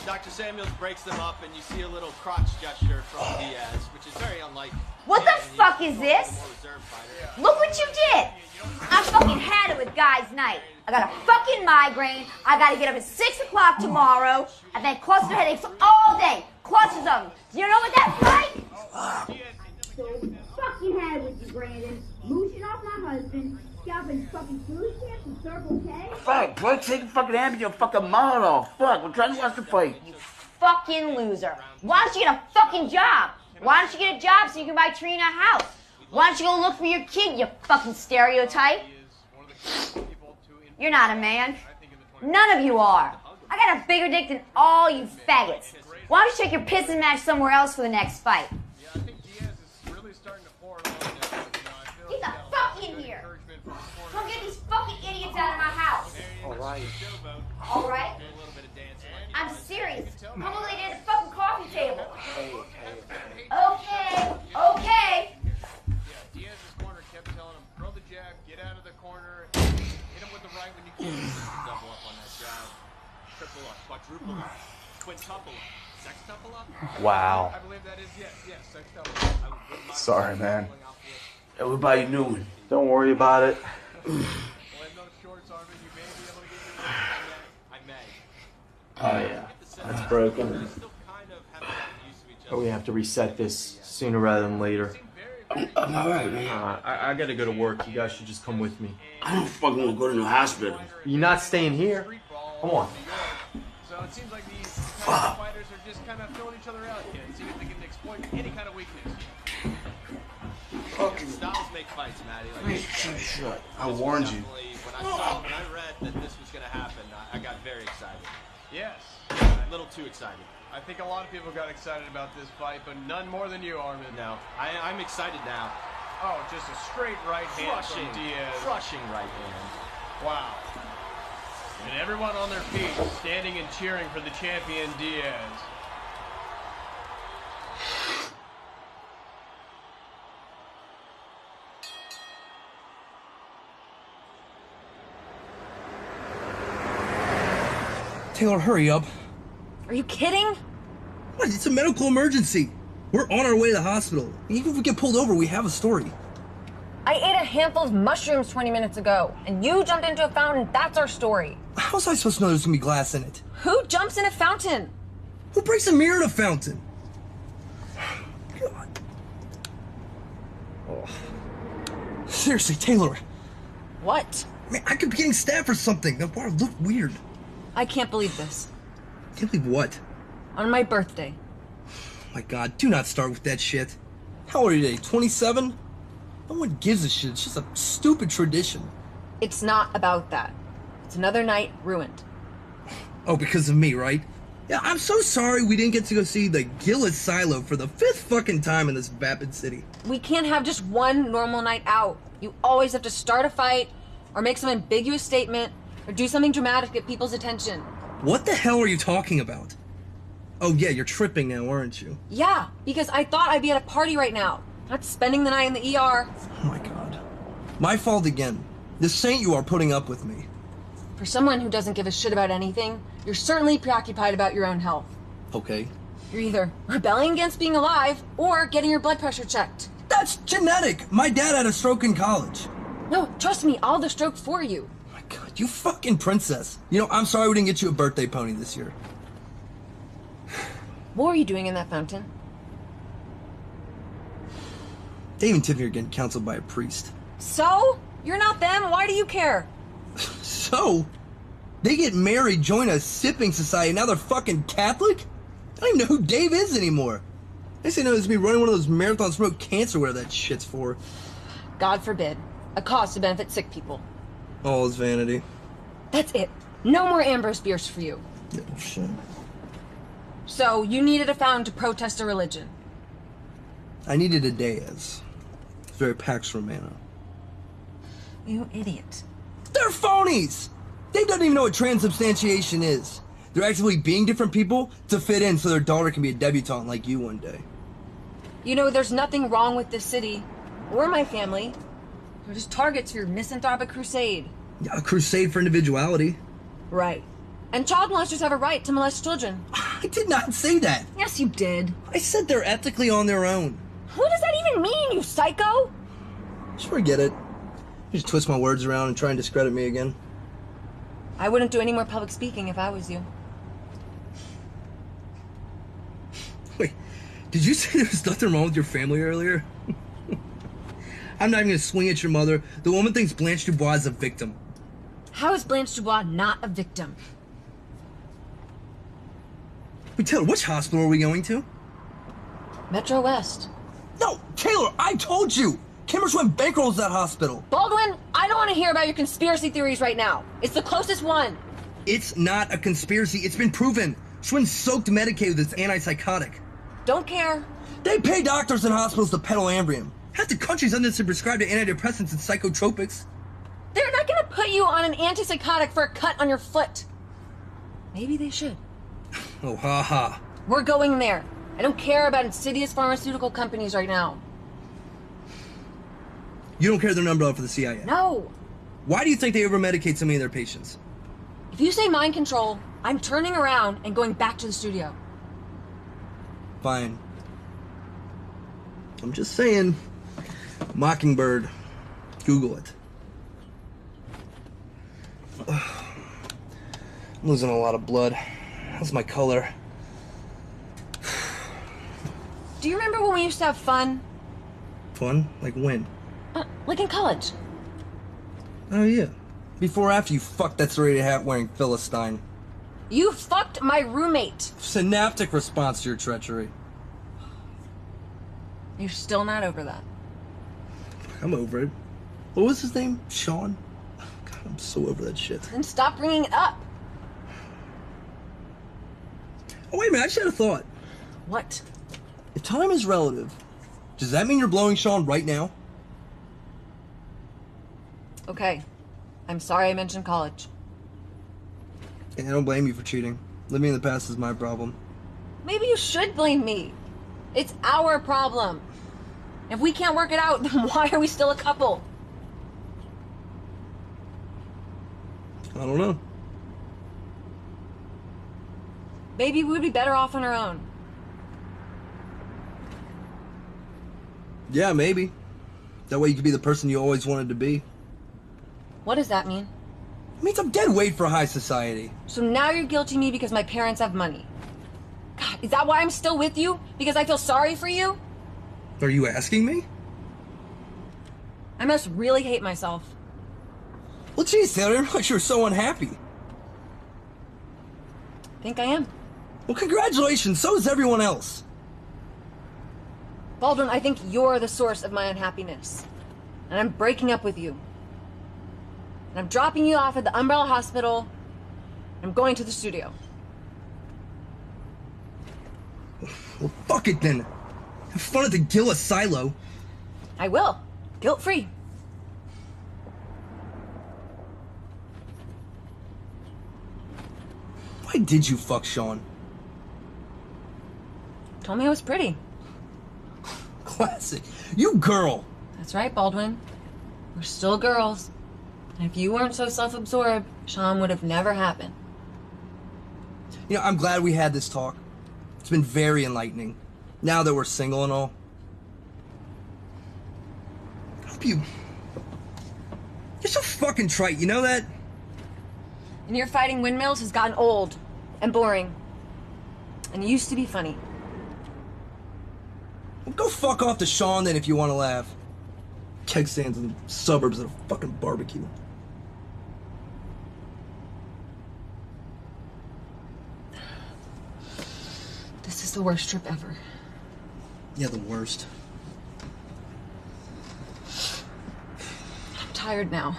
Dr. Samuels breaks them up, and you see a little crotch gesture from Diaz, which is very unlike. What the fuck is this? Look what you did! I fucking had it with guys' night. I got a fucking migraine. I gotta get up at 6 o'clock tomorrow. I've had cluster headaches all day. Clusters of them. Do you know what that's like? So fucking had it with you, Brandon. Mooching off my husband. Scalping fucking food stamps and Circle K. Fuck, bro, take the fucking hand with your fucking mouth off. Fuck, we're trying to watch the fight. You fucking loser. Why don't you get a fucking job? Why don't you get a job so you can buy Trina a house? Why don't you go look for your kid, you fucking stereotype? You're not a man. None of you are. I got a bigger dick than all you faggots. Why don't you take your pissing match somewhere else for the next fight? Get the fuck in here. Come get these fucking idiots out of my house. All right? I'm serious. Come over there at the fucking coffee table. Okay. Diaz's corner kept telling him, throw the jab, get out of the corner, hit him with the right when you can. Double up on that jab. Triple up, quadruple up, quintuple up, sextuple up. Wow. I believe that is, yes, sextuple up. Sorry, man. Everybody knew it. Don't worry about it. Oh yeah, that's broken. But we have to reset this sooner rather than later. I'm alright, man. I gotta go to work. You guys should just come with me. I don't fucking want to go to the hospital. You're not staying here. Come on. So it seems like these fighters are just kind of filling each other out, kids. See if they can exploit any kind of weakness. Styles make fights, Matty. Shut. I warned you. When I read that this was going to happen, I got very excited. Yes. A little too excited. I think a lot of people got excited about this fight, but none more than you, Armin. No. I'm excited now. Oh, just a straight right hand from Diaz. Crushing right hand. Wow. And everyone on their feet, standing and cheering for the champion, Diaz. Taylor, hurry up. Are you kidding? What? It's a medical emergency. We're on our way to the hospital. Even if we get pulled over, we have a story. I ate a handful of mushrooms 20 minutes ago, and you jumped into a fountain. That's our story. How was I supposed to know there's gonna be glass in it? Who jumps in a fountain? Who breaks a mirror in a fountain? God. Oh. Seriously, Taylor. What? Man, I could be getting stabbed for something. That bar looked weird. I can't believe this. Can't believe what? On my birthday. Oh my God, do not start with that shit. How old are you today, 27? No one gives a shit. It's just a stupid tradition. It's not about that. It's another night ruined. Oh, because of me, right? Yeah, I'm so sorry we didn't get to go see the Gillis Silo for the 5th fucking time in this vapid city. We can't have just one normal night out. You always have to start a fight, or make some ambiguous statement, or do something dramatic to get people's attention. What the hell are you talking about? Oh yeah, you're tripping now, aren't you? Yeah, because I thought I'd be at a party right now, not spending the night in the ER. Oh my God. My fault again. The saint you are putting up with me. For someone who doesn't give a shit about anything, you're certainly preoccupied about your own health. Okay. You're either rebelling against being alive or getting your blood pressure checked. That's genetic. My dad had a stroke in college. No, trust me, I'll the stroke for you. Oh my God, you fucking princess. You know, I'm sorry we didn't get you a birthday pony this year. What were you doing in that fountain? Dave and Tiffany are getting counseled by a priest. So? You're not them, why do you care? So? They get married, join a sipping society, now they're fucking Catholic? I don't even know who Dave is anymore. I say no, it's me running one of those marathons to promote cancer, whatever that shit's for. God forbid. A cause to benefit sick people. All is vanity. That's it. No more Ambrose beers for you. Yeah, shit. So, you needed a fountain to protest a religion. I needed a Deus. It's very Pax Romana. You idiot. They're phonies! Dave doesn't even know what transubstantiation is. They're actively being different people to fit in so their daughter can be a debutante like you one day. You know, there's nothing wrong with this city. Or my family. We're just targets for your misanthropic crusade. Yeah, a crusade for individuality. Right. And child molesters have a right to molest children. I did not say that. Yes, you did. I said they're ethically on their own. What does that even mean, you psycho? Just forget it. You just twist my words around and try and discredit me again. I wouldn't do any more public speaking if I was you. Wait, did you say there was nothing wrong with your family earlier? I'm not even gonna swing at your mother. The woman thinks Blanche Dubois is a victim. How is Blanche Dubois not a victim? Wait, Taylor, which hospital are we going to? Metro West. No, Taylor, I told you! Kimmer's went bankroll at that hospital. Baldwin, I don't want to hear about your conspiracy theories right now. It's the closest one. It's not a conspiracy. It's been proven. Schwinn's soaked Medicaid with its antipsychotic. Don't care. They pay doctors and hospitals to peddle Ambrium. Half the country's unnecessarily prescribed to antidepressants and psychotropics. They're not gonna put you on an antipsychotic for a cut on your foot. Maybe they should. Oh, ha ha. We're going there. I don't care about insidious pharmaceutical companies right now. You don't care they're an umbrella for the CIA? No. Why do you think they over-medicate so many of their patients? If you say mind control, I'm turning around and going back to the studio. Fine. I'm just saying. Mockingbird. Google it. I'm losing a lot of blood. How's my color? Do you remember when we used to have fun? Fun? Like when? Like in college. Oh yeah. Before or after you fucked that serrated hat wearing Philistine? You fucked my roommate. Synaptic response to your treachery. You're still not over that. I'm over it. What was his name? Sean? God, I'm so over that shit. Then stop bringing it up. Oh, wait a minute, I just had a thought. What? If time is relative, does that mean you're blowing Sean right now? Okay. I'm sorry I mentioned college. And I don't blame you for cheating. Living in the past is my problem. Maybe you should blame me. It's our problem. If we can't work it out, then why are we still a couple? I don't know. Maybe we'd be better off on our own. Yeah, maybe. That way you could be the person you always wanted to be. What does that mean? It means I'm dead weight for high society. So now you're guilting me because my parents have money. God, is that why I'm still with you? Because I feel sorry for you? Are you asking me? I must really hate myself. Well, geez, Taylor, I didn't realize you were so unhappy. Think I am. Well, congratulations, so is everyone else. Baldwin, I think you're the source of my unhappiness. And I'm breaking up with you. And I'm dropping you off at the Umbrella Hospital. And I'm going to the studio. Well, fuck it then. Have fun at the Gillis silo. I will. Guilt-free. Why did you fuck Sean? Told me I was pretty. Classic. You girl. That's right, Baldwin. We're still girls. And if you weren't so self-absorbed, Sean would have never happened. You know, I'm glad we had this talk. It's been very enlightening. Now that we're single and all. I hope you... You're so fucking trite, you know that? And your fighting windmills has gotten old and boring. And you used to be funny. Well, go fuck off to Sean then if you want to laugh. Keg stands in the suburbs at a fucking barbecue. This is the worst trip ever. Yeah, the worst. I'm tired now.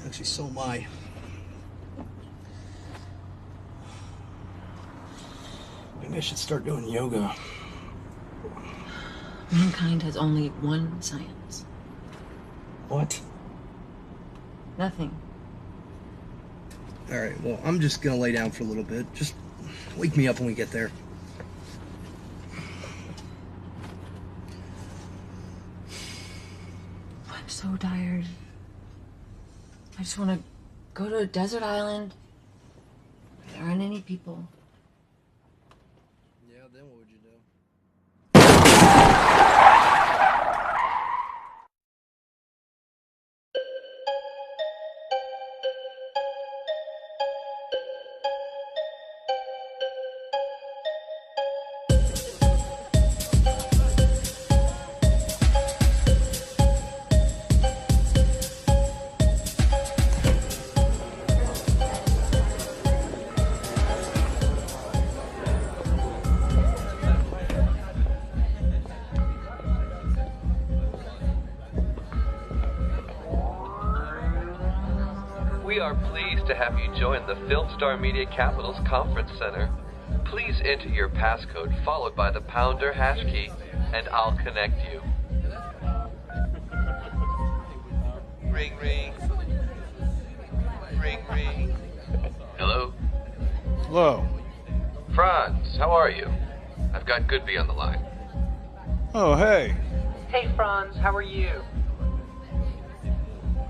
Actually, so am I. Maybe I should start doing yoga. Mankind has only one science. What? Nothing. Alright, well, I'm just gonna lay down for a little bit. Just wake me up when we get there. I'm so tired. I just want to go to a desert island. There aren't any people. Yeah, then what would you do? We are pleased to have you join the Film Star Media Capital's Conference Center. Please enter your passcode followed by the pounder hash key, and I'll connect you. Ring, ring. Ring, ring. Hello? Hello. Franz, how are you? I've got Goodby on the line. Oh, hey. Hey, Franz, how are you?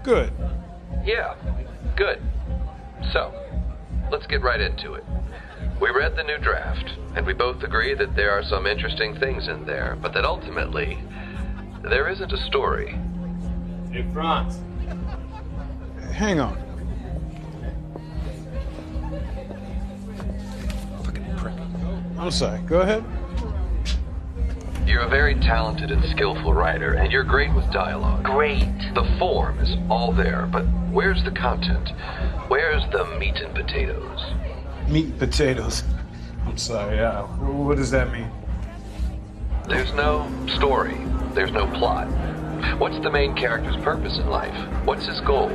Good. Yeah, good. So, let's get right into it. We read the new draft, and we both agree that there are some interesting things in there, but that ultimately, there isn't a story. Hey, Franz. Hang on. Fucking prick. I'm sorry. Go ahead. You're a very talented and skillful writer, and you're great with dialogue. Great. The form is all there, but where's the content? Where's the meat and potatoes? Meat and potatoes. I'm sorry. What does that mean? There's no story. There's no plot. What's the main character's purpose in life? What's his goal?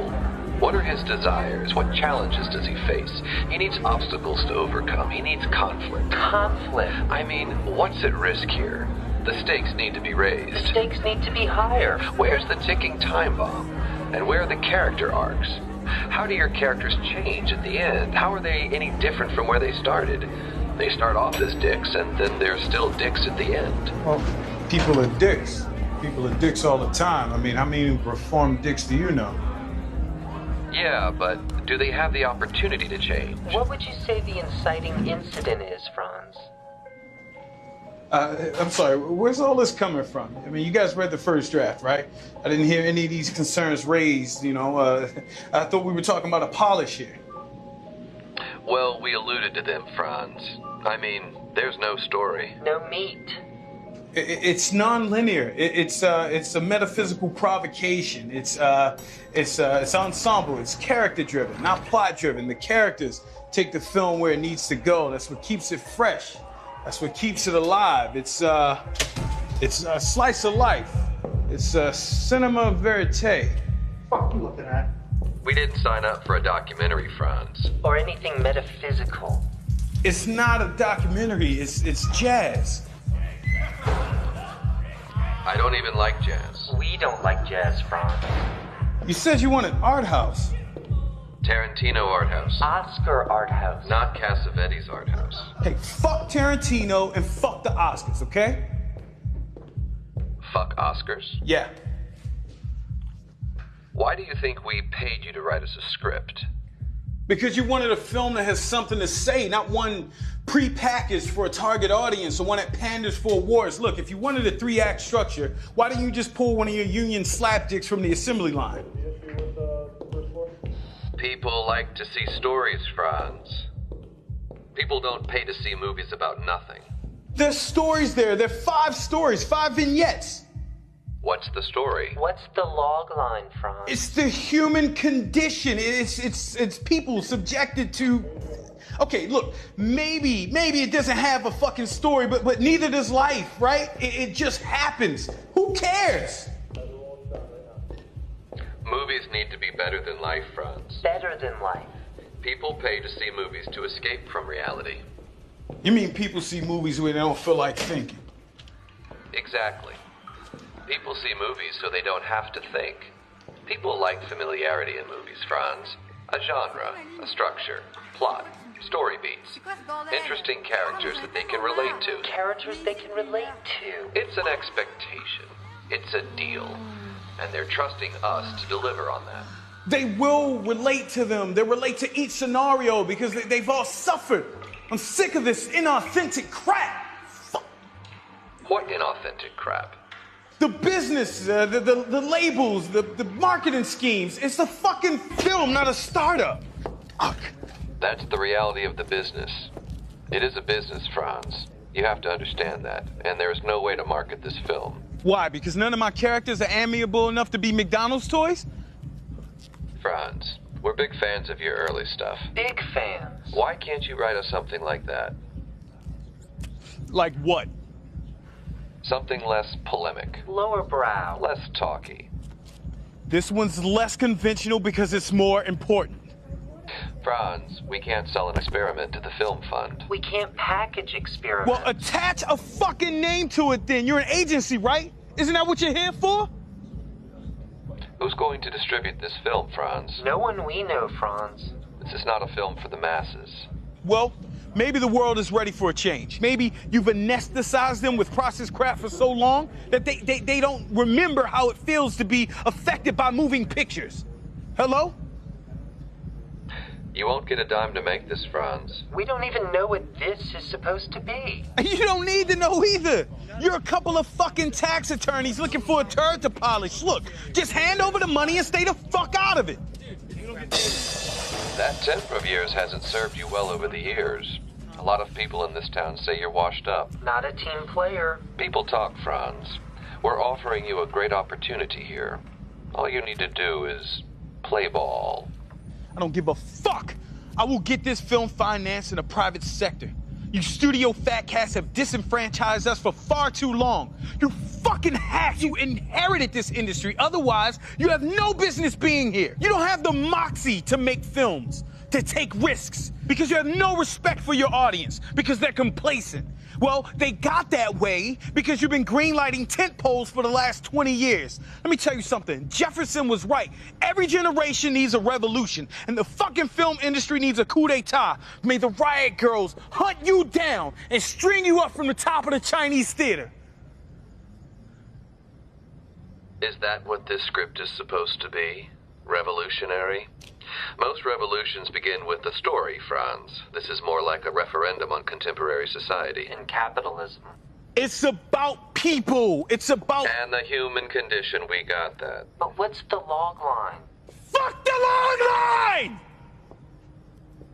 What are his desires? What challenges does he face? He needs obstacles to overcome. He needs conflict. Conflict? I mean, what's at risk here? The stakes need to be raised. The stakes need to be higher. Where's the ticking time bomb? And where are the character arcs? How do your characters change at the end? How are they any different from where they started? They start off as dicks, and then they're still dicks at the end. Well, people are dicks. People are dicks all the time. I mean, how many reformed dicks do you know? Yeah, but do they have the opportunity to change? What would you say the inciting incident is, Franz? I'm sorry, where's all this coming from? I mean, you guys read the first draft, right? I didn't hear any of these concerns raised, you know. I thought we were talking about a polish here. Well, we alluded to them, Franz. I mean, there's no story. No meat. It's non-linear. It's a metaphysical provocation. It's ensemble. It's character-driven, not plot-driven. The characters take the film where it needs to go. That's what keeps it fresh. That's what keeps it alive. It's a slice of life. It's cinema verite. What are you looking at? We didn't sign up for a documentary, Franz. Or anything metaphysical. It's not a documentary. It's jazz. I don't even like jazz. We don't like jazz, Franz. You said you wanted art house. Tarantino art house. Oscar art house. Not Cassavetes art house. Hey, fuck Tarantino and fuck the Oscars, okay? Fuck Oscars? Yeah. Why do you think we paid you to write us a script? Because you wanted a film that has something to say, not one pre-packaged for a target audience or one that panders for awards. Look, if you wanted a 3-act structure, why didn't you just pull one of your union slapdicks from the assembly line? People like to see stories, Franz. People don't pay to see movies about nothing. There's stories there. There are 5 stories, 5 vignettes. What's the story? What's the log line, Franz? It's the human condition. It's people subjected to... Okay, look, maybe it doesn't have a fucking story, but neither does life, right? It just happens. Who cares? Movies need to be better than life, Franz. Better than life. People pay to see movies to escape from reality. You mean people see movies where they don't feel like thinking? Exactly. People see movies so they don't have to think. People like familiarity in movies, Franz. A genre, a structure, plot, story beats, interesting characters that they can relate to. Characters they can relate to. It's an expectation. It's a deal. And they're trusting us to deliver on that. They will relate to them. They relate to each scenario because they've all suffered. I'm sick of this inauthentic crap. Fuck. What inauthentic crap? The business, the labels, the marketing schemes. It's a fucking film, not a startup. Fuck. That's the reality of the business. It is a business, Franz. You have to understand that. And there is no way to market this film. Why? Because none of my characters are amiable enough to be McDonald's toys? Franz, we're big fans of your early stuff. Big fans. Why can't you write us something like that? Like what? Something less polemic. Lower brow. Less talky. This one's less conventional because it's more important. Franz, we can't sell an experiment to the film fund. We can't package experiments. Well, attach a fucking name to it then. You're an agency, right? Isn't that what you're here for? Who's going to distribute this film, Franz? No one we know, Franz. This is not a film for the masses. Well, maybe the world is ready for a change. Maybe you've anesthetized them with processed crap for so long that they don't remember how it feels to be affected by moving pictures. Hello? You won't get a dime to make this, Franz. We don't even know what this is supposed to be. You don't need to know either. You're a couple of fucking tax attorneys looking for a turd to polish. Look, just hand over the money and stay the fuck out of it. That temp of yours hasn't served you well over the years. A lot of people in this town say you're washed up. Not a team player. People talk, Franz. We're offering you a great opportunity here. All you need to do is play ball. I don't give a fuck. I will get this film financed in the private sector. You studio fat cats have disenfranchised us for far too long. You fucking hacks. You inherited this industry. Otherwise, you have no business being here. You don't have the moxie to make films, to take risks, because you have no respect for your audience, because they're complacent. Well, they got that way because you've been greenlighting tent poles for the last 20 years. Let me tell you something. Jefferson was right. Every generation needs a revolution, and the fucking film industry needs a coup d'etat. May the riot girls hunt you down and string you up from the top of the Chinese theater. Is that what this script is supposed to be? Revolutionary? Most revolutions begin with a story, Franz. This is more like a referendum on contemporary society. And capitalism. It's about people. It's about... And the human condition, we got that. But what's the log line? Fuck the log line!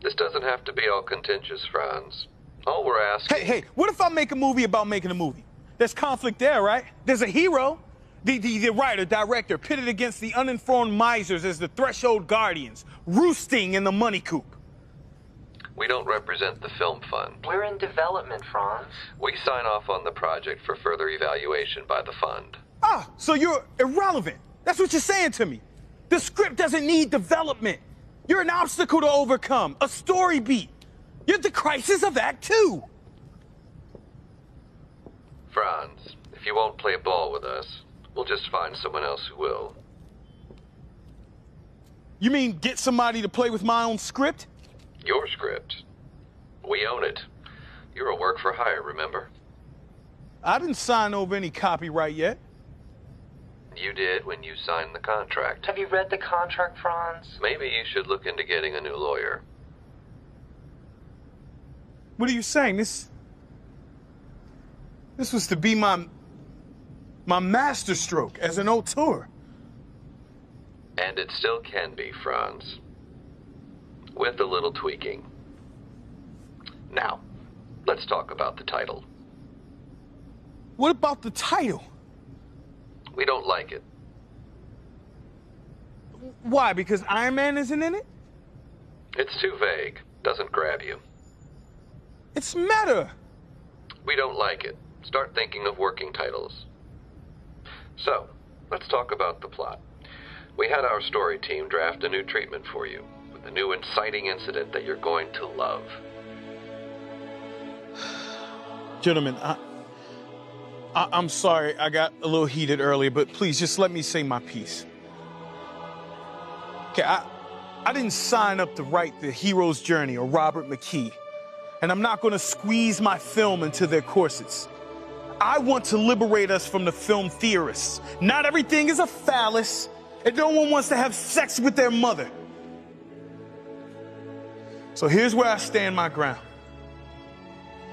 This doesn't have to be all contentious, Franz. All we're asking... Hey, what if I make a movie about making a movie? There's conflict there, right? There's a hero. The writer, director, pitted against the uninformed misers as the threshold guardians, roosting in the money coop. We don't represent the film fund. We're in development, Franz. We sign off on the project for further evaluation by the fund. Ah, so you're irrelevant. That's what you're saying to me. The script doesn't need development. You're an obstacle to overcome, a story beat. You're the crisis of Act 2. Franz, if you won't play ball with us, we'll just find someone else who will. You mean get somebody to play with my own script? Your script. We own it. You're a work for hire, remember? I didn't sign over any copyright yet. You did when you signed the contract. Have you read the contract, Franz? Maybe you should look into getting a new lawyer. What are you saying? This was to be my masterstroke as an auteur. And it still can be, Franz. With a little tweaking. Now, let's talk about the title. What about the title? We don't like it. Why? Because Iron Man isn't in it? It's too vague. Doesn't grab you. It's meta. We don't like it. Start thinking of working titles. So, let's talk about the plot. We had our story team draft a new treatment for you, with a new inciting incident that you're going to love. Gentlemen, I'm sorry I got a little heated earlier, but please just let me say my piece. Okay, I didn't sign up to write The Hero's Journey or Robert McKee, and I'm not going to squeeze my film into their corsets. I want to liberate us from the film theorists. Not everything is a phallus, and no one wants to have sex with their mother. So here's where I stand my ground.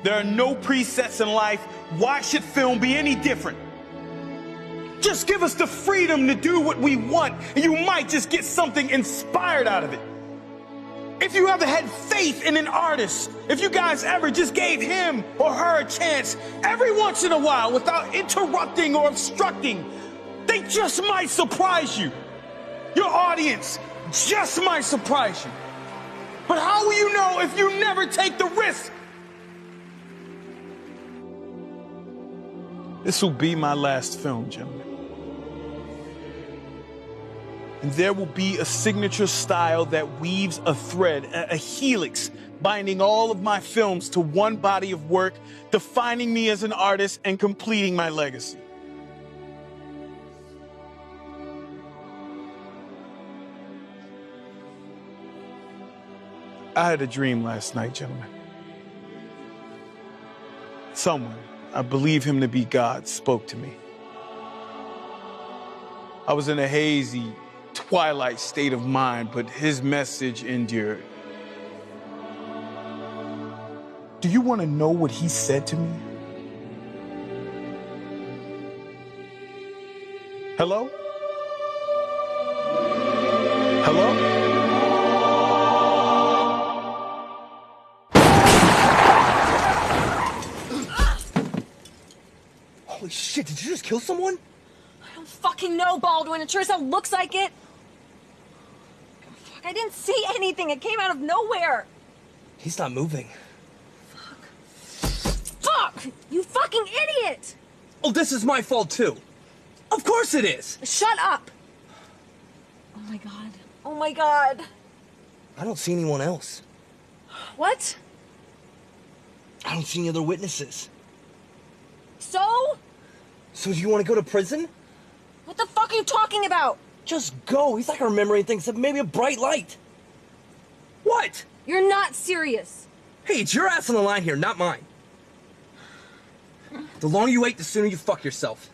There are no presets in life. Why should film be any different? Just give us the freedom to do what we want, and you might just get something inspired out of it. If you ever had faith in an artist, if you guys ever just gave him or her a chance every once in a while without interrupting or obstructing, they just might surprise you. Your audience just might surprise you. But how will you know if you never take the risk? This will be my last film, gentlemen. And there will be a signature style that weaves a thread, a helix, binding all of my films to one body of work, defining me as an artist and completing my legacy. I had a dream last night, gentlemen. Someone, I believe him to be God, spoke to me. I was in a hazy, twilight state of mind, but his message endured. Do you want to know what he said to me? Hello? Hello? Holy shit, did you just kill someone? I don't fucking know, Baldwin. It sure as hell looks like it. Fuck, I didn't see anything. It came out of nowhere. He's not moving. Fuck! You fucking idiot! Oh, this is my fault too. Of course it is. Shut up! Oh my god. Oh my god. I don't see anyone else. What? I don't see any other witnesses. So? So do you want to go to prison? What the fuck are you talking about? Just go. He's not gonna remember anything except maybe a bright light. What? You're not serious. Hey, it's your ass on the line here, not mine. The longer you wait, the sooner you fuck yourself.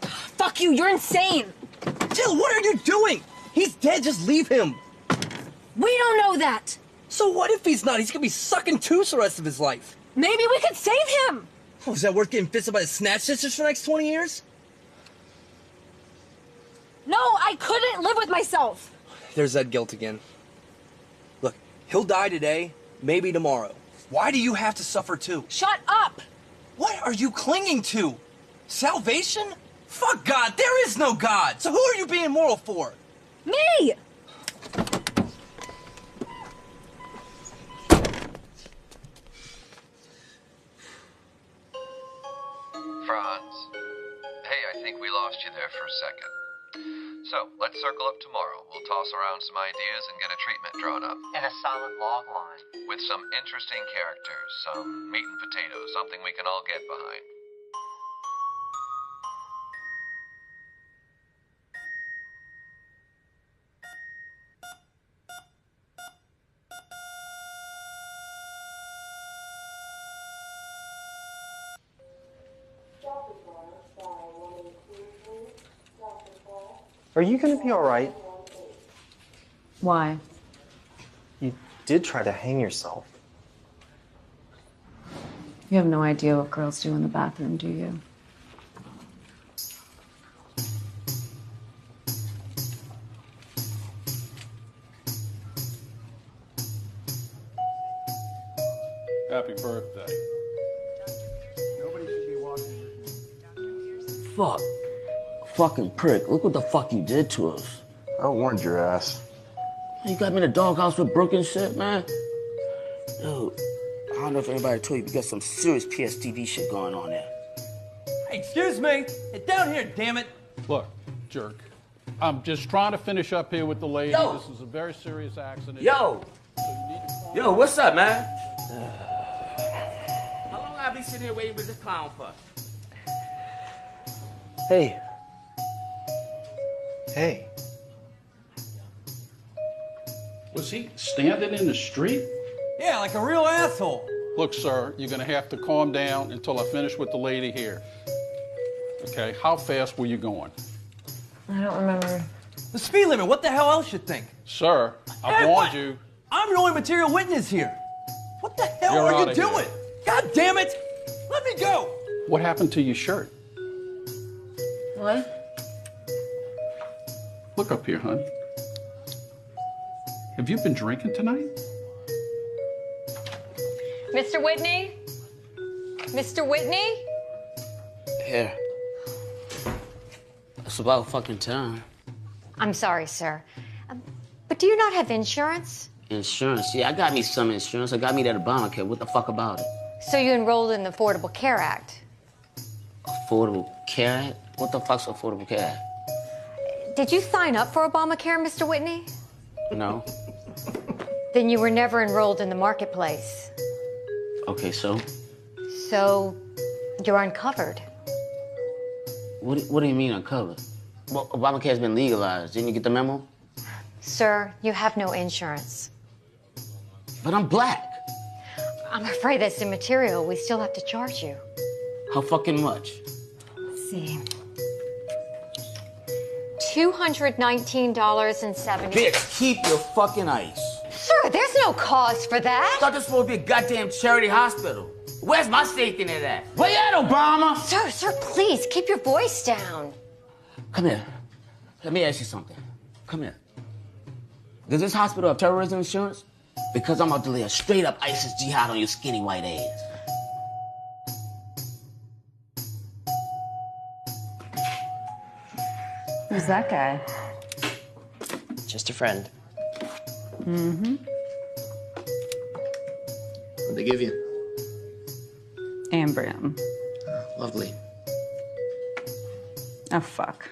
Fuck you, you're insane. Jill, what are you doing? He's dead, just leave him. We don't know that. So what if he's not? He's gonna be sucking tooth the rest of his life. Maybe we could save him. Oh, is that worth getting fisted by the Snatch Sisters for the next 20 years? No, I couldn't live with myself. There's that guilt again. Look, he'll die today, maybe tomorrow. Why do you have to suffer too? Shut up! What are you clinging to? Salvation? Fuck God, there is no God! So who are you being moral for? Me! Franz. Hey, I think we lost you there for a second. So, let's circle up tomorrow. We'll toss around some ideas and get a treatment drawn up. And a solid log line. With some interesting characters, some meat and potatoes, something we can all get behind. Are you gonna be all right? Why? You did try to hang yourself. You have no idea what girls do in the bathroom, do you? Happy birthday. Nobody should be watching. Fuck. Fucking prick. Look what the fuck you did to us. I warned your ass. You got me in the doghouse with Brooke and shit, man. Dude, I don't know if anybody told you, we got some serious PSTV shit going on there. Hey, excuse me. Get down here, damn it. Look, jerk. I'm just trying to finish up here with the lady. Yo. This is a very serious accident. Yo. Yo, what's up, man? How long I be sitting here waiting for this clown for? Hey. Hey. Was he standing in the street? Yeah, like a real asshole. Look, sir, you're gonna have to calm down until I finish with the lady here. Okay, how fast were you going? I don't remember. The speed limit, what the hell else you think? Sir, I Hey, warned what? you. I'm the only material witness here. What the hell You're are you outta here. doing? God damn it! Let me go! What happened to your shirt? What? Look up here, hon. Have you been drinking tonight? Mr. Whitney? Mr. Whitney? Here. It's about fucking time. I'm sorry, sir. But do you not have insurance? Insurance? Yeah, I got me some insurance. I got me that Obamacare. What the fuck about it? So you enrolled in the Affordable Care Act? Affordable Care Act? What the fuck's Affordable Care Act? Did you sign up for Obamacare, Mr. Whitney? No. Then you were never enrolled in the marketplace. Okay, so? So you're uncovered. What do you mean uncovered? Well, Obamacare's been legalized. Didn't you get the memo? Sir, you have no insurance. But I'm black. I'm afraid that's immaterial. We still have to charge you. How fucking much? Let's see. $219.70. Bitch, keep your fucking ice. Sir, there's no cause for that. I thought this supposed to be a goddamn charity hospital. Where's my stake in it at? Where you at, Obama? Sir, please, keep your voice down. Come here. Let me ask you something. Come here. Does this hospital have terrorism insurance? Because I'm about to lay a straight up ISIS jihad on your skinny white ass. Who's that guy? Just a friend. Mm-hmm. What'd they give you? Ambrium. Lovely. Oh, fuck.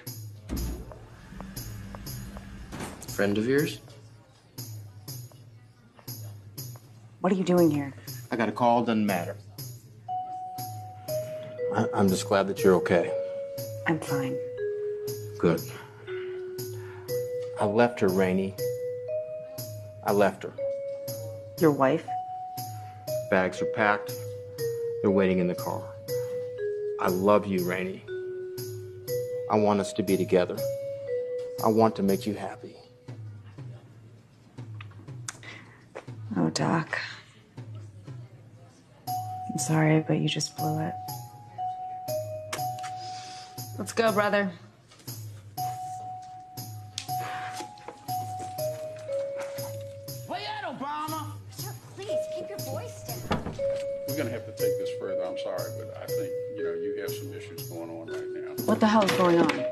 Friend of yours? What are you doing here? I got a call, doesn't matter. I'm just glad that you're okay. I'm fine. Good. I left her, Rainey. I left her. Your wife? Bags are packed. They're waiting in the car. I love you, Rainey. I want us to be together. I want to make you happy. Oh, Doc. I'm sorry, but you just blew it. Let's go, brother. Where you at, Obama? Sir, please, keep your voice down. We're gonna have to take this further. I'm sorry, but I think, you have some issues going on right now. What the hell is going on?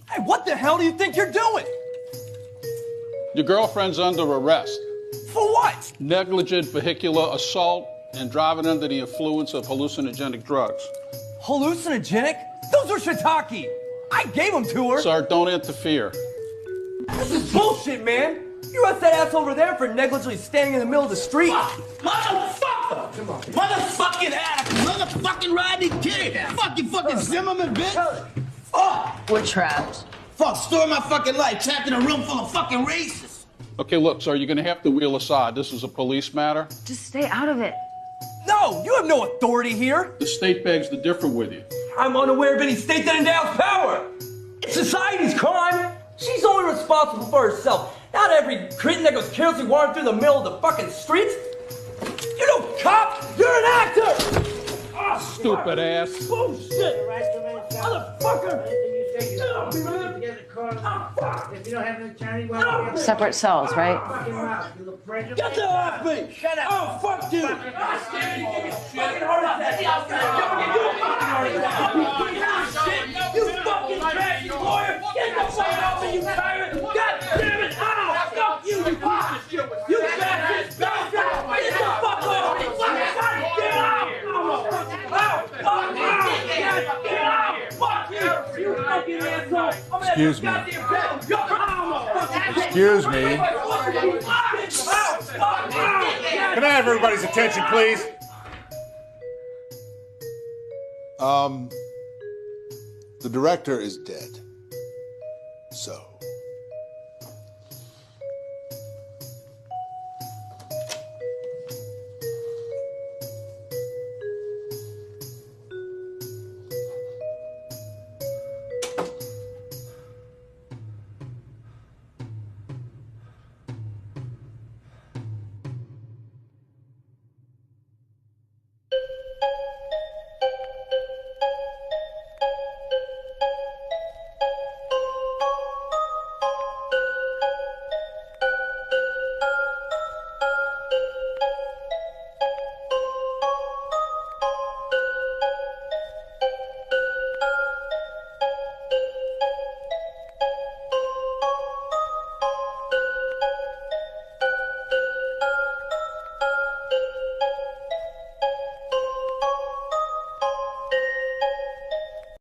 Hey, what the hell do you think you're doing? Your girlfriend's under arrest. For what? Negligent vehicular assault and driving under the influence of hallucinogenic drugs. Hallucinogenic? Those were shiitake. I gave them to her. Sir, don't interfere. This is bullshit, man. You arrest that ass over there for negligently standing in the middle of the street. Motherfucker! Come on. Motherfucking ass! Motherfucking Rodney King! Fuck you fucking Zimmerman, bitch! Fuck! We're trapped. Fuck, story of my fucking life, trapped in a room full of fucking racists. Okay, look, sir, you're going to have to wheel aside. This is a police matter. Just stay out of it. No, you have no authority here. The state begs to differ with you. I'm unaware of any state that endows power. It's society's crime. She's only responsible for herself. Not every cretin that goes carelessly wandering through the middle of the fucking streets. You're no cop. You're an actor. Stupid ass. Bullshit. Motherfucker. Separate cells, right? Get the off me! Shut up! Oh, fuck you! You fucking trashy lawyer! Get the fuck off me, you tyrant! God damn it! Ow! Fuck you, you fuck! You bastard! Get the fuck off me! God get out! Get out! Fuck you! You fucking asshole! Excuse me. Excuse me. Can I have everybody's attention, please? The director is dead. So,